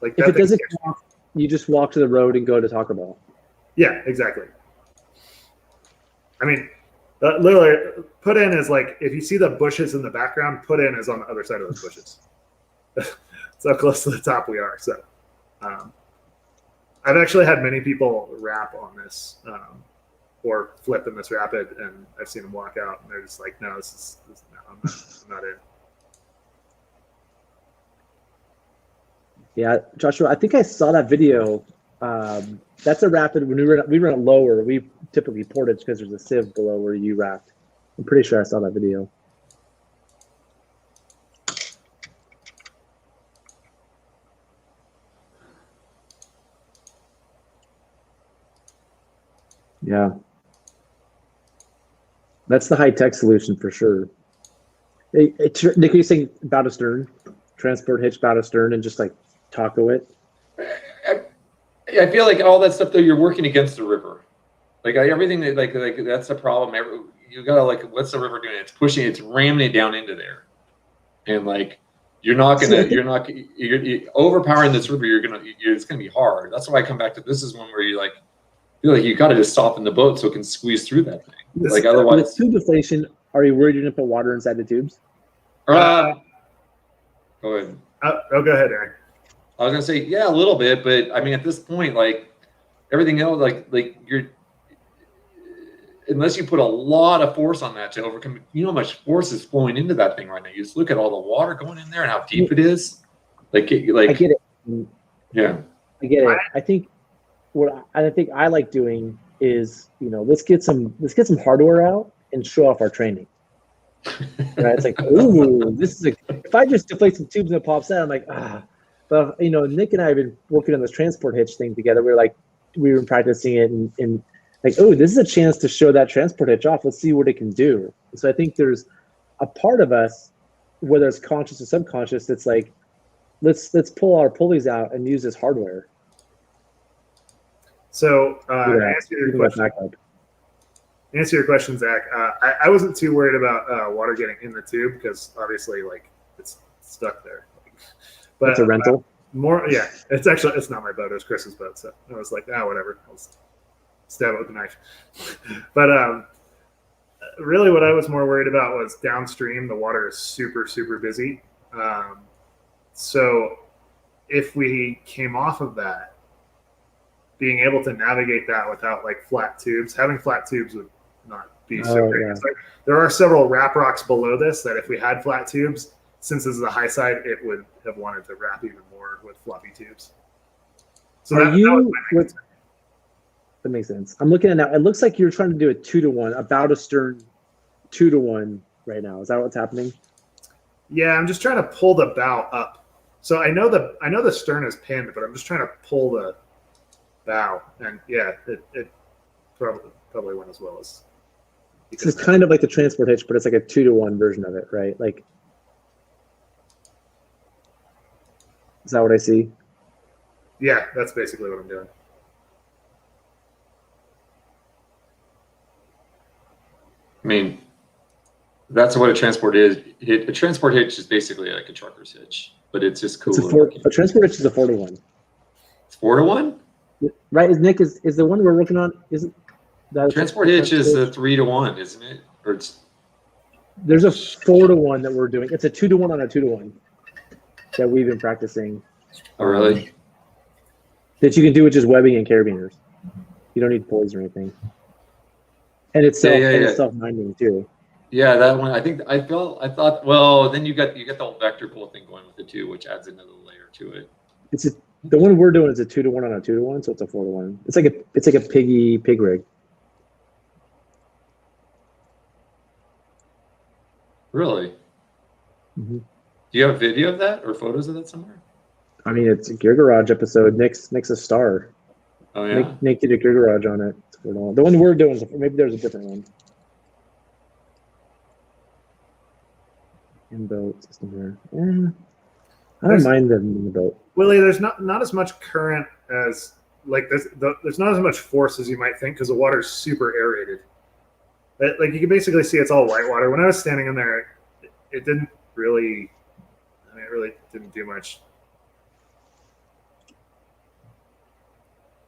like
if it doesn't, you just walk to the road and go to Taco Bell.
Yeah, exactly. I mean, literally, put in is like if you see the bushes in the background, put in is on the other side of those bushes. That's how close to the top we are. So. I've actually had many people rap on this or flip in this rapid, and I've seen them walk out, and they're just like, no, I'm not in.
Yeah, Joshua, I think I saw that video. That's a rapid. When we run it lower, we typically portage because there's a sieve below where you raft. I'm pretty sure I saw that video. Yeah, that's the high-tech solution for sure. Nick, are you saying bow to stern, transport hitch bow to stern, and just like taco it?
I feel like all that stuff though, you're working against the river. Like everything that like that's the problem. You gotta like, what's the river doing? It's pushing, it's ramming it down into there, and like you're overpowering this river. It's gonna be hard. That's why I come back to this is one where you like. Feel like you got to just soften the boat so it can squeeze through that thing. Like otherwise,
with tube deflation, are you worried you're gonna put water inside the tubes?
Go ahead.
Go ahead, Aaron.
I was gonna say yeah, a little bit, but I mean at this point, like everything else, like you're unless you put a lot of force on that to overcome. You know how much force is flowing into that thing right now. You just look at all the water going in there and how deep it is. I get it. Yeah,
I get it. I think. What I think I like doing is, let's get some hardware out and show off our training. Right? It's like, ooh, if I just deflate some tubes and it pops out, I'm like, ah. But Nick and I have been working on this transport hitch thing together. We were practicing it and like, oh, this is a chance to show that transport hitch off. Let's see what it can do. So I think there's a part of us, whether it's conscious or subconscious, that's like, let's pull our pulleys out and use this hardware.
So answer your question, Zach. I wasn't too worried about water getting in the tube because obviously, like, it's stuck there. But
it's a rental.
It's not my boat. It was Chris's boat. So I was like, whatever. stab it with a knife. But really what I was more worried about was downstream. The water is super, super busy. So if we came off of that, being able to navigate that without like flat tubes, having flat tubes would not be so great.
Yeah.
Like, there are several wrap rocks below this that if we had flat tubes, since this is a high side, it would have wanted to wrap even more with floppy tubes. So
Are
that was
you?
my main concern.
That makes sense. I'm looking at it now. It looks like you're trying to do a 2-to-1, about a stern 2-to-1 right now. Is that what's happening?
Yeah, I'm just trying to pull the bow up. So I know the stern is pinned, but I'm just trying to pull the bow, and yeah, it probably went as well as.
This is kind of like the transport hitch, but it's like a 2-to-1 version of it, right? Like, is that what I see?
Yeah, that's basically what I'm doing.
I mean, that's what a transport is. A transport hitch is basically like a trucker's hitch, but it's just cool.
A transport hitch is a 4-to-1.
It's 4-to-1?
Right? Is the one we're working on? Isn't that
Transport hitch is a 3-to-1, isn't it? Or it's
there's a 4-to-1 that we're doing. It's a 2-to-1 on a 2-to-1 that we've been practicing.
oh really?
That you can do with just webbing and carabiners. You don't need pulleys or anything. And it's
Yeah.
self-minding too.
Yeah, that one. I thought. Well, then you got the whole vector pull thing going with it too, which adds another layer to it.
The one we're doing is a 2-to-1 on a 2-to-1, so it's a 4-to-1. It's like a pig rig.
Really?
Mm-hmm.
Do you have video of that or photos of that somewhere?
I mean, it's a Gear Garage episode. Nick's a star.
Oh yeah.
Nick did a Gear Garage on it. The one we're doing is maybe there's a different one. In boat system here. Yeah. I don't mind them in the boat.
Willie, there's not as much current as like there's not as much force as you might think because the water's super aerated. Like you can basically see it's all white water. When I was standing in there, it didn't really. I mean, it really didn't do much.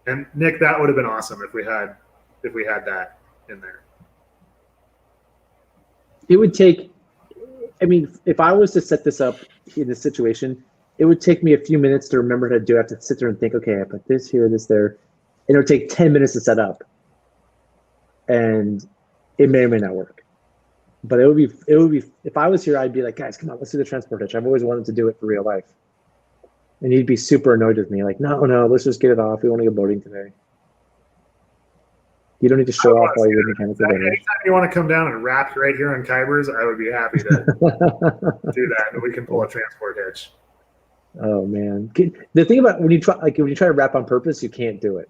And Nick, that would have been awesome if we had that in there.
It would take. I mean, if I was to set this up in this situation, it would take me a few minutes to remember how to do. I have to sit there and think, okay, I put this here, this there, and it would take 10 minutes to set up. And it may or may not work. But it would be if I was here, I'd be like, guys, come on, let's do the transport hitch. I've always wanted to do it for real life. And he'd be super annoyed with me, like, no, let's just get it off. We want to go boating today. You don't need to show off all your mechanical damage.
Anytime you want to come down and wrap right here on Kybers, I would be happy to do that, and we can pull a transport hitch.
Oh man, the thing about when you try to wrap on purpose, you can't do it.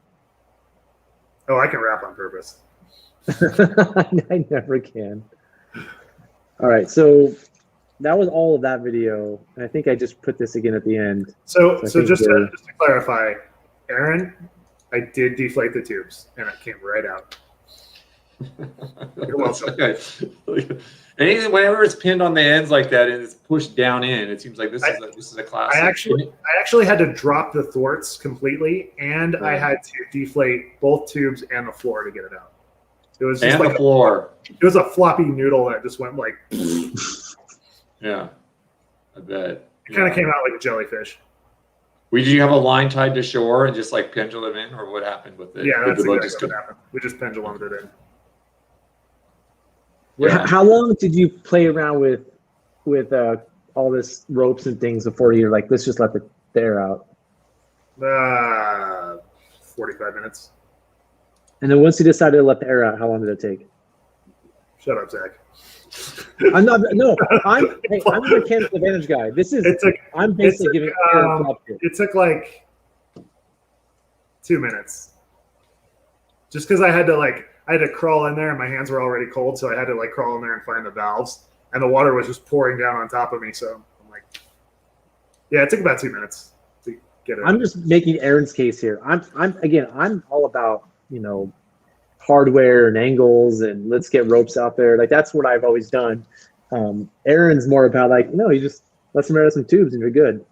Oh, I can wrap on purpose.
I never can. All right, so that was all of that video, and I think I just put this again at the end.
So just to clarify, Aaron, I did deflate the tubes, and it came right out. You're welcome.
Anything, whenever it's pinned on the ends like that and it's pushed down in, it seems like this is a classic.
I actually had to drop the thwarts completely, and I had to deflate both tubes and the floor to get it out. It was just
and
like
the floor.
It was a floppy noodle that just went like.
Yeah, I bet.
It kind of came out like a jellyfish.
Did you have a line tied to shore and just like pendulum in, or what happened with it?
Yeah, that's exactly what happened. We just pendulumed it in.
Yeah. How long did you play around with all this ropes and things before you're like, let's just let the air out?
45 minutes.
And then once you decided to let the air out, how long did it take?
Shut up, Zach.
I'm a mechanical advantage guy. I'm basically giving air a flop here.
It took like 2 minutes. Just because I had to crawl in there and my hands were already cold, so I had to like crawl in there and find the valves, and the water was just pouring down on top of me. So I'm like, yeah, it took about 2 minutes to get it.
I'm just making Aaron's case here. I'm all about, hardware and angles and let's get ropes out there. Like that's what I've always done. Aaron's more about like, no, you just let some air out some tubes and you're good.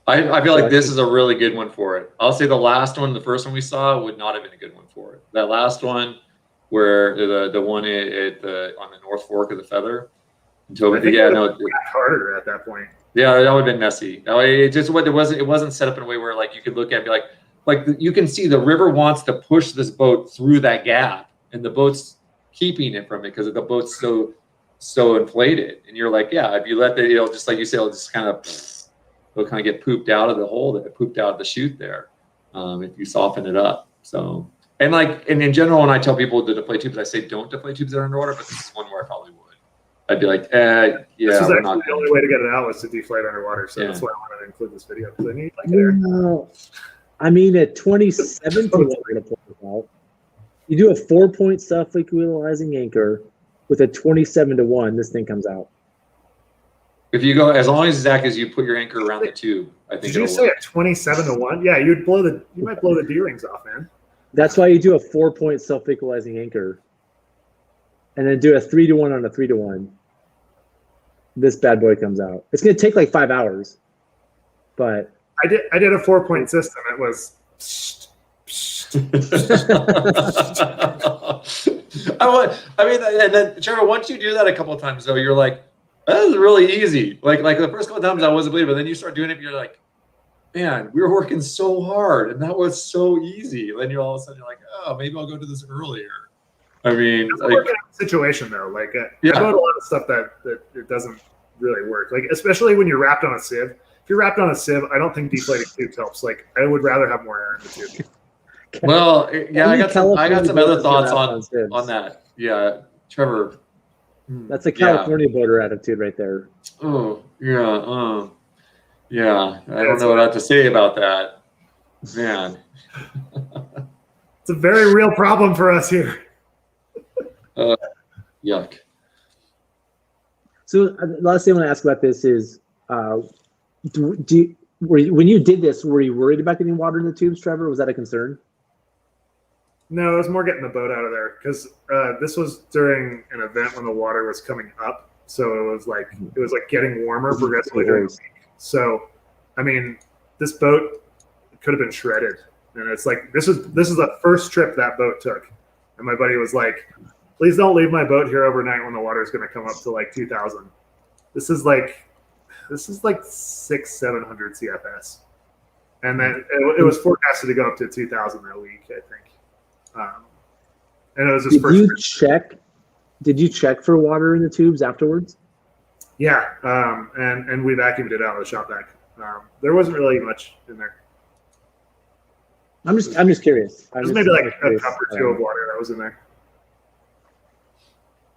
I feel like this is a really good one for it. I'll say the last one, the first one we saw, would not have been a good one for it. That last one, where the one at the on the North Fork of the Feather.
I think it was harder at that point.
Yeah, that would have been messy. It just it wasn't set up in a way where like you could look at it and be like you can see the river wants to push this boat through that gap, and the boat's keeping it from it because the boat's so inflated. And you're like, yeah, if you let the just like you say, it'll just kind of get pooped out of the hole that it pooped out of the chute there. If you soften it up. So and in general, when I tell people to deflate tubes, I say don't deflate tubes that are underwater, but this is one where I probably would. I'd be like, yeah,
this is actually the only way to get it out was to deflate underwater. So that's why I wanted to include this video because I need like it.
No. I mean, at 27 to 1 to pull it out, you do a 4-point self-equalizing anchor with a 27 to 1. This thing comes out.
If you go, as long as Zach, as you put your anchor around the tube, I think.
Did you say at 27 to 1? Yeah, you might blow the D-rings off, man.
That's why you do a 4-point self-equalizing anchor, and then do a 3 to 1 on a 3 to 1. This bad boy comes out. It's gonna take like 5 hours, but
I did a 4-point system. It was.
I mean, and then Trevor, once you do that a couple of times, though, you're like, that is really easy. Like the first couple of times I wasn't believing, but then you start doing it, you're like, man, we were working so hard, and that was so easy. And then you're all of a sudden you're like, oh, maybe I'll go do this earlier. I mean,
it's a working situation though. Like, I know a lot of stuff that it doesn't really work. Like, especially when you're wrapped on a sieve. If you're wrapped on a sieve, I don't think deflating tubes helps. Like, I would rather have more air in the tube.
Well, yeah, I got some other thoughts on that. Yeah, Trevor.
That's a California boater attitude right there.
Oh, yeah. Yeah, I don't know what I have to say about that. Man.
It's a very real problem for us here.
Yuck.
So the last thing I want to ask about this is, when you did this, were you worried about getting water in the tubes, Trevor? Was that a concern?
No, it was more getting the boat out of there because this was during an event when the water was coming up, so it was like getting warmer progressively during the week. So, I mean, this boat could have been shredded, and it's like this is the first trip that boat took, and my buddy was like, "Please don't leave my boat here overnight when the water is going to come up to like 2,000." This is like 600-700 CFS, and then it was forecasted to go up to 2,000 that week, I think. And it was his first trip. Did you check for water in the tubes afterwards? Yeah, and we vacuumed it out of the shop vac. There wasn't really much in there.
I'm just curious.
There's maybe like a cup or two of water that was in there.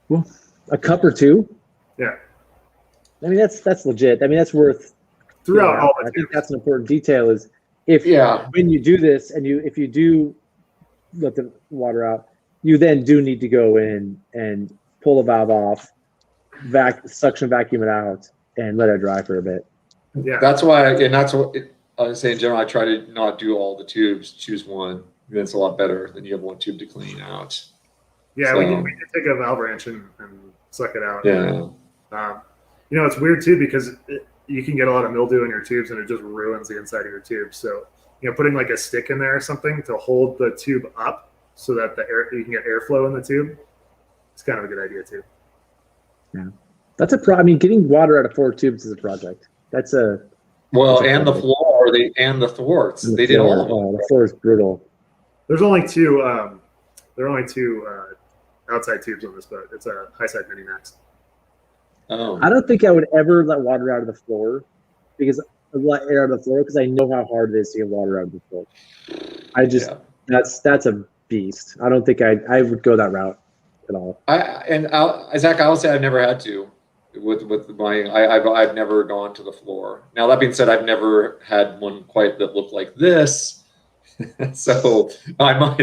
Well, a cup or two?
Yeah.
I mean, that's legit. I mean, that's worth
throughout all the
I think that's an important detail is when you do this and if you do let the water out, you then do need to go in and pull the valve off, suction vacuum it out, and let it dry for a bit.
Yeah,
that's why, and that's what I was saying. In general, I try to not do all the tubes. Choose one. Then it's a lot better than you have one tube to clean out.
Yeah, we did take a valve wrench and suck it out.
Yeah.
It's weird too because you can get a lot of mildew in your tubes and it just ruins the inside of your tube. So, putting like a stick in there or something to hold the tube up so that you can get airflow in the tube, it's kind of a good idea too.
Yeah, that's I mean, getting water out of 4 tubes is a project. And
the floor, and the thwarts. They did all of them.
Oh, the floor is brutal.
There's only two. There are only 2 outside tubes on this boat. It's a high side mini max.
Oh.
I don't think I would ever let water out of the floor because let air out of the floor because I know how hard it is to get water out of the floor. That's a beast. I don't think I would go that route at all.
Zach, I'll say I've never had to with I've never gone to the floor. Now that being said, I've never had one quite that looked like this. So I might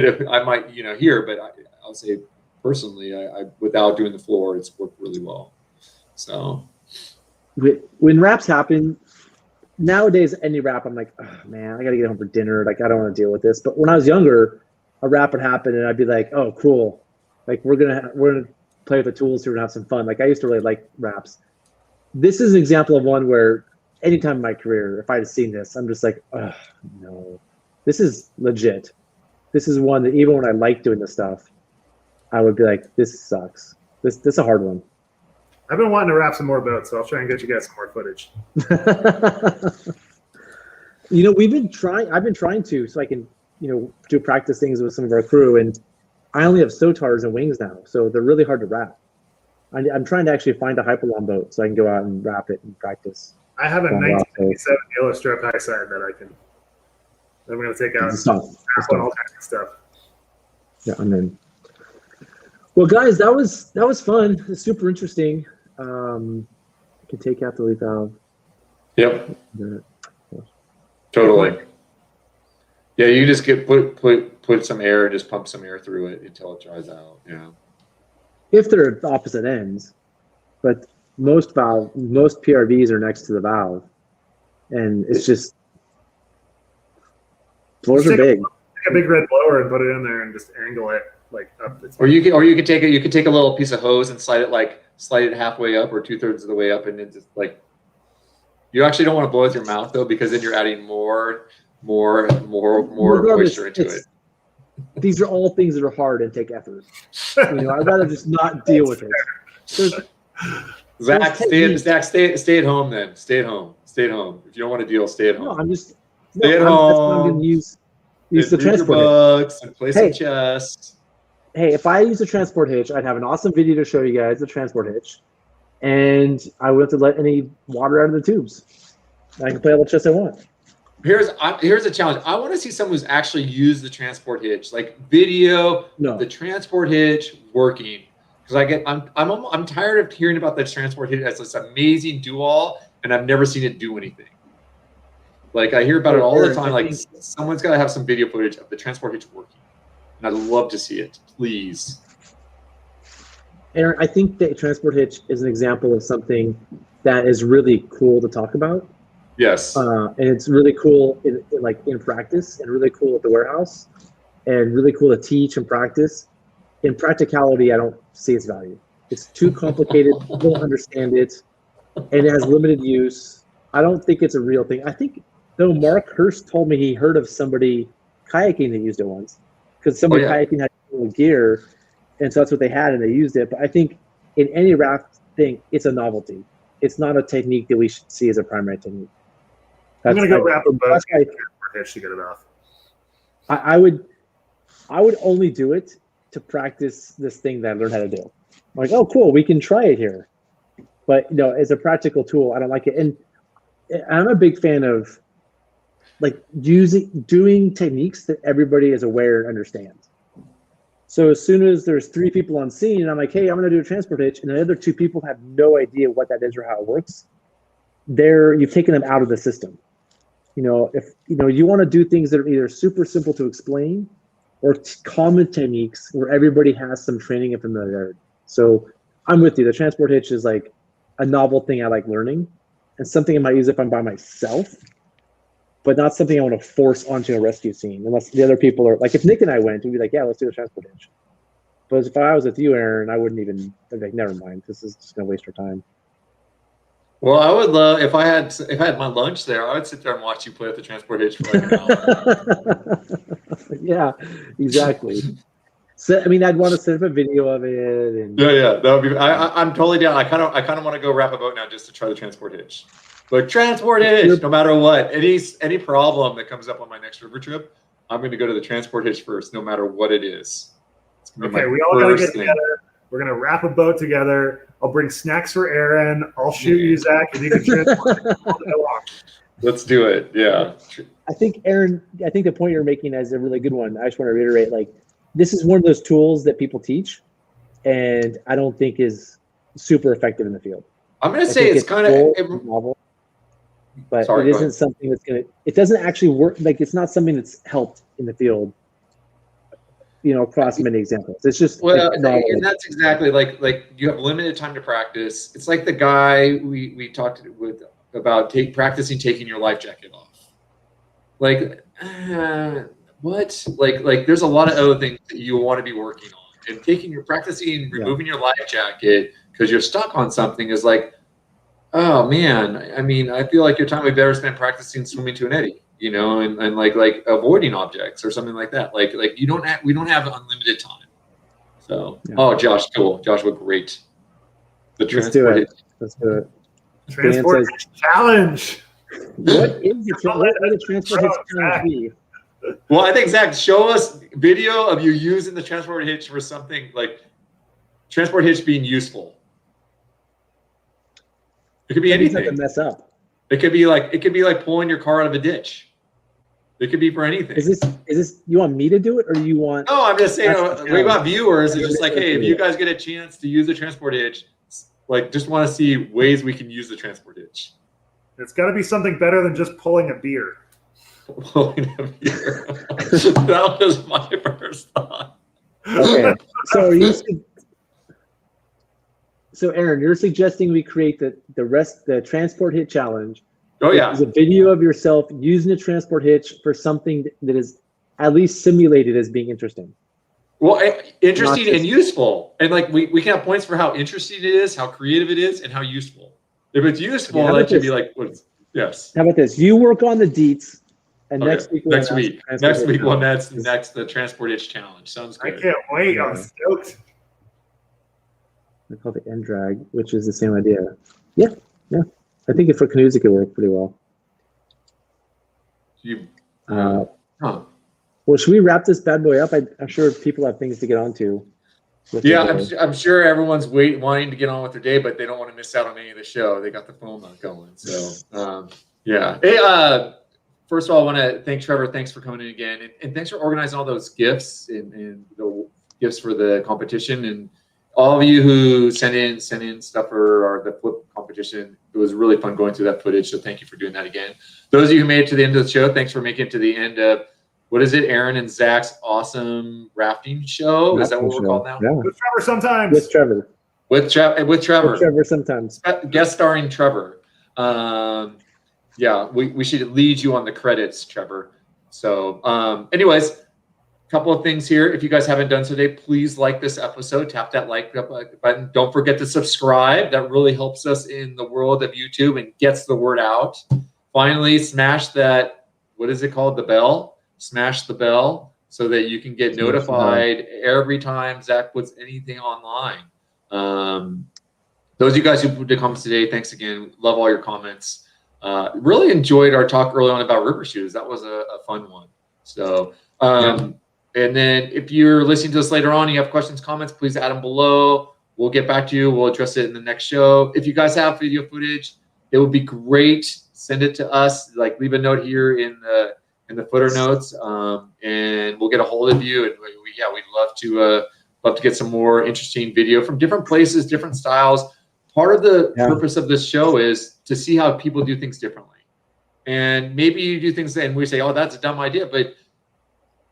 here, but I'll say personally, I without doing the floor, it's worked really well. So
when wraps happen nowadays, any wrap, I'm like, oh man, I got to get home for dinner. Like, I don't want to deal with this. But when I was younger, a wrap would happen and I'd be like, oh, cool. Like we're gonna play with the tools here and have some fun. Like I used to really like wraps. This is an example of one where anytime in my career, if I had seen this, I'm just like, oh, no, this is legit. This is one that even when I like doing this stuff, I would be like, this sucks. This is a hard one.
I've been wanting to wrap some more boats, so I'll try and get you guys some more footage.
You know, I've been trying to, so I can, you know, do practice things with some of our crew, and I only have SOTARs and wings now, so they're really hard to wrap. I'm trying to actually find a hyperlon boat so I can go out and wrap it and practice.
I have a 1957 yellow strip high side that I'm going to take out and all kinds of stuff.
Yeah, I'm in. Well, guys, that was fun. It's super interesting. You can take out the leaf valve.
Yep. Totally. Yeah, you just put some air and just pump some air through it until it dries out. Yeah.
If they're at opposite ends, but most PRVs are next to the valve, and it's just floors are big.
Take a big red blower and put it in there and just angle it like up.
Or you can take a little piece of hose and slide it halfway up or 2/3 of the way up, and then just like, you actually don't want to blow with your mouth though, because then you're adding more moisture into it.
These are all things that are hard and take effort. You know, I'd rather just not deal with it.
Zach, stay at home then. Stay at home. If you don't want to deal, stay at home.
No,
stay at home.
I'm going to use the transport
bugs and play some chess.
Hey, if I use a transport hitch, I'd have an awesome video to show you guys the transport hitch, and I wouldn't have to let any water out of the tubes. I can play all the chess I want.
Here's a challenge. I want to see someone who's actually used the transport hitch, like video the transport hitch working. Because I'm tired of hearing about the transport hitch as this amazing do-all, and I've never seen it do anything. Like, I hear about it all the time. Like, someone's got to have some video footage of the transport hitch working, and I'd love to see it, please.
Aaron, I think the transport hitch is an example of something that is really cool to talk about.
Yes.
And it's really cool in practice, and really cool at the warehouse, and really cool to teach and practice. In practicality, I don't see its value. It's too complicated. People don't understand it, and it has limited use. I don't think it's a real thing. I think, though, Mark Hurst told me he heard of somebody kayaking that used it once, because somebody kayaking had gear, and so that's what they had, and they used it. But I think in any raft thing, it's a novelty. It's not a technique that we should see as a primary technique.
I'm going to go wrap a boat to get it off.
I would only do it to practice this thing that I learned how to do. I'm like, oh, cool, we can try it here. But, you know, as a practical tool, I don't like it. And I'm a big fan of, like, doing techniques that everybody is aware and understands. So as soon as there's 3 people on scene, and I'm like, hey, I'm going to do a transport hitch, and the other 2 people have no idea what that is or how it works, you've taken them out of the system. You know, if you want to do things that are either super simple to explain or common techniques where everybody has some training and familiarity. So I'm with you. The transport hitch is like a novel thing I like learning, and something I might use if I'm by myself, but not something I want to force onto a rescue scene unless the other people are like, if Nick and I went, we'd be like, yeah, let's do a transport hitch. But if I was with you, Aaron, I wouldn't even, I'd be like, never mind. This is just going to waste our time.
Well, I would love if I had my lunch there. I would sit there and watch you play with the transport hitch for like an hour.
Yeah, exactly. So I mean, I'd want to set up a video of it. And
yeah, that would be. I'm totally down. I kind of want to go wrap a boat now just to try the transport hitch. But transport hitch, no matter what, any problem that comes up on my next river trip, I'm going to go to the transport hitch first, no matter what it is.
Okay, we all got to get together. We're going to wrap a boat together. I'll bring snacks for Aaron. I'll shoot you, Zach, and you can transport it all day long.
Let's do it. Yeah.
I think, Aaron, the point you're making is a really good one. I just want to reiterate, like, this is one of those tools that people teach, and I don't think is super effective in the field.
I'm going to say it's kind of
novel, but it isn't something that's going to, it doesn't actually work. Like, it's not something that's helped in the field, you know, across many examples. It's just,
and that's exactly like you have limited time to practice. It's like the guy we talked with about practicing taking your life jacket off. Like, what? Like there's a lot of other things that you want to be working on, and practicing removing your life jacket because you're stuck on something is like, Oh man, I mean, I feel like your time would be better spent practicing swimming to an eddy, you know, and like avoiding objects or something like that. Like we don't have unlimited time. So,
Yeah.
oh, Josh, cool. Joshua, great. The
Let's do
transport.
it. Let's do it.
Transport challenge.
What is what would a transport hitch challenge be?
Well, I think Zach, show us video of you using the transport hitch for something like transport hitch being useful. It could be anything.
To mess up.
It could be like pulling your car out of a ditch. It could be for anything.
Is this you want me to do it or you want?
No, I'm just saying. We got viewers. It's just like, hey, if you guys get a chance to use the transport hitch, like, just want to see ways we can use the transport hitch.
It's got to be something better than just pulling a beer.
Pulling a beer. That was my first thought.
Okay, so Aaron, you're suggesting we create the transport hitch challenge.
Oh yeah,
it's a video of yourself using a transport hitch for something that is at least simulated as being interesting.
Well, interesting and useful, and like we can have points for how interesting it is, how creative it is, and how useful. If it's useful, that should be like, yes.
How about this? You work on the deets, and next week
we'll that's the transport hitch challenge. Sounds good.
I can't wait. Yeah. I'm stoked.
They call it end drag, which is the same idea. Yeah. I think for canoes it could work pretty well. Well, should we wrap this bad boy up? I'm sure people have things to get onto.
Yeah, I'm sure everyone's wanting to get on with their day, but they don't want to miss out on any of the show. They got the phone going. So, yeah. Hey, first of all, I want to thank Trevor. Thanks for coming in again. And thanks for organizing all those gifts and the gifts for the competition. And all of you who sent in stuff for the flip competition. It was really fun going through that footage. So thank you for doing that again. Those of you who made it to the end of the show, thanks for making it to the end of, what is it, Aaron and Zach's awesome rafting show? Is that what we're called now?
Yeah.
With Trevor sometimes.
With Trevor.
With Trevor.
With Trevor sometimes.
Guest starring Trevor. Yeah, we should lead you on the credits, Trevor. So, anyways, a couple of things here. If you guys haven't done so today, please like this episode. Tap that like button. Don't forget to subscribe. That really helps us in the world of YouTube and gets the word out. Finally, smash that, what is it called? The bell. Smash the bell so that you can get notified every time Zach puts anything online. Those of you guys who put the comments today, thanks again. Love all your comments. Really enjoyed our talk early on about river shoes. That was a fun one. So, and then if you're listening to this later on and you have questions, comments, please add them below. We'll get back to you. We'll address it in the next show. If you guys have video footage, it would be great. Send it to us. Like, leave a note here in the footer notes, and we'll get a hold of you. And we'd love to get some more interesting video from different places, different styles. Part of the purpose of this show is to see how people do things differently. And maybe you do things and we say, oh, that's a dumb idea. But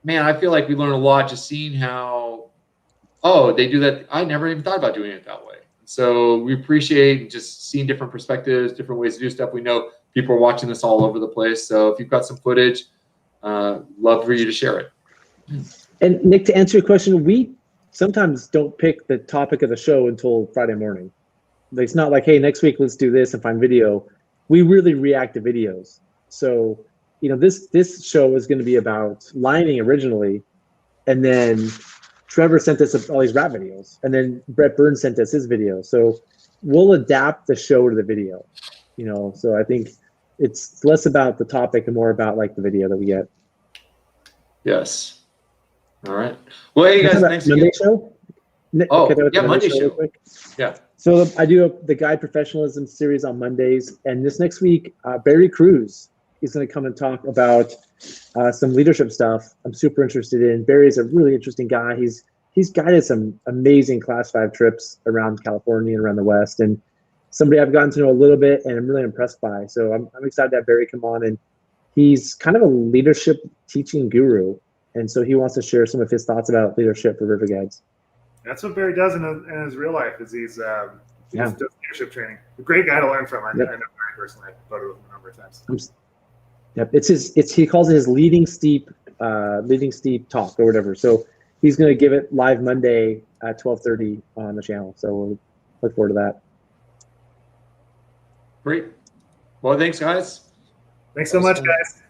man, I feel like we learn a lot just seeing how, they do that. I never even thought about doing it that way. So we appreciate just seeing different perspectives, different ways to do stuff. We know people are watching this all over the place. So if you've got some footage, love for you to share it.
And Nick, to answer your question, we sometimes don't pick the topic of the show until Friday morning. It's not like, hey, next week let's do this and find video. We really react to videos. So, this show is going to be about lining originally, and then Trevor sent us all these rap videos, and then Brett Burns sent us his video. So we'll adapt the show to the video. So I think it's less about the topic and more about like the video that we get.
Yes. All right. Well, hey, you guys, thanks
Monday
again.
Show?
Monday show.
Real quick.
Yeah.
So I do the Guide Professionalism series on Mondays, and this next week, Barry Cruz is going to come and talk about some leadership stuff I'm super interested in. Barry's a really interesting guy. He's guided some amazing Class 5 trips around California and around the West, and somebody I've gotten to know a little bit and I'm really impressed by. So I'm excited to have Barry come on, and he's kind of a leadership teaching guru. And so he wants to share some of his thoughts about leadership for river guides.
That's what Barry does in his real life. Is he does leadership training. A great guy to learn from. I know Barry personally. I've voted with him a number of times.
Yep, he calls it his leading steep talk or whatever. So he's going to give it live Monday at 12:30 on the channel. So we'll look forward to that.
Great. Well, thanks, guys.
Thanks so much, guys.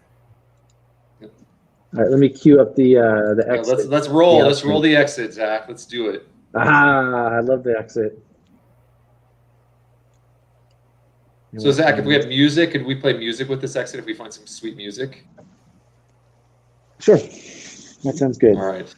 All right, let me cue up the
Yeah,
exit.
let's roll.
Yeah,
Let's roll the exit, Zach. Let's do it.
I love the exit.
So, Zach, if we have music, could we play music with this exit if we find some sweet music?
Sure, that sounds good.
All right.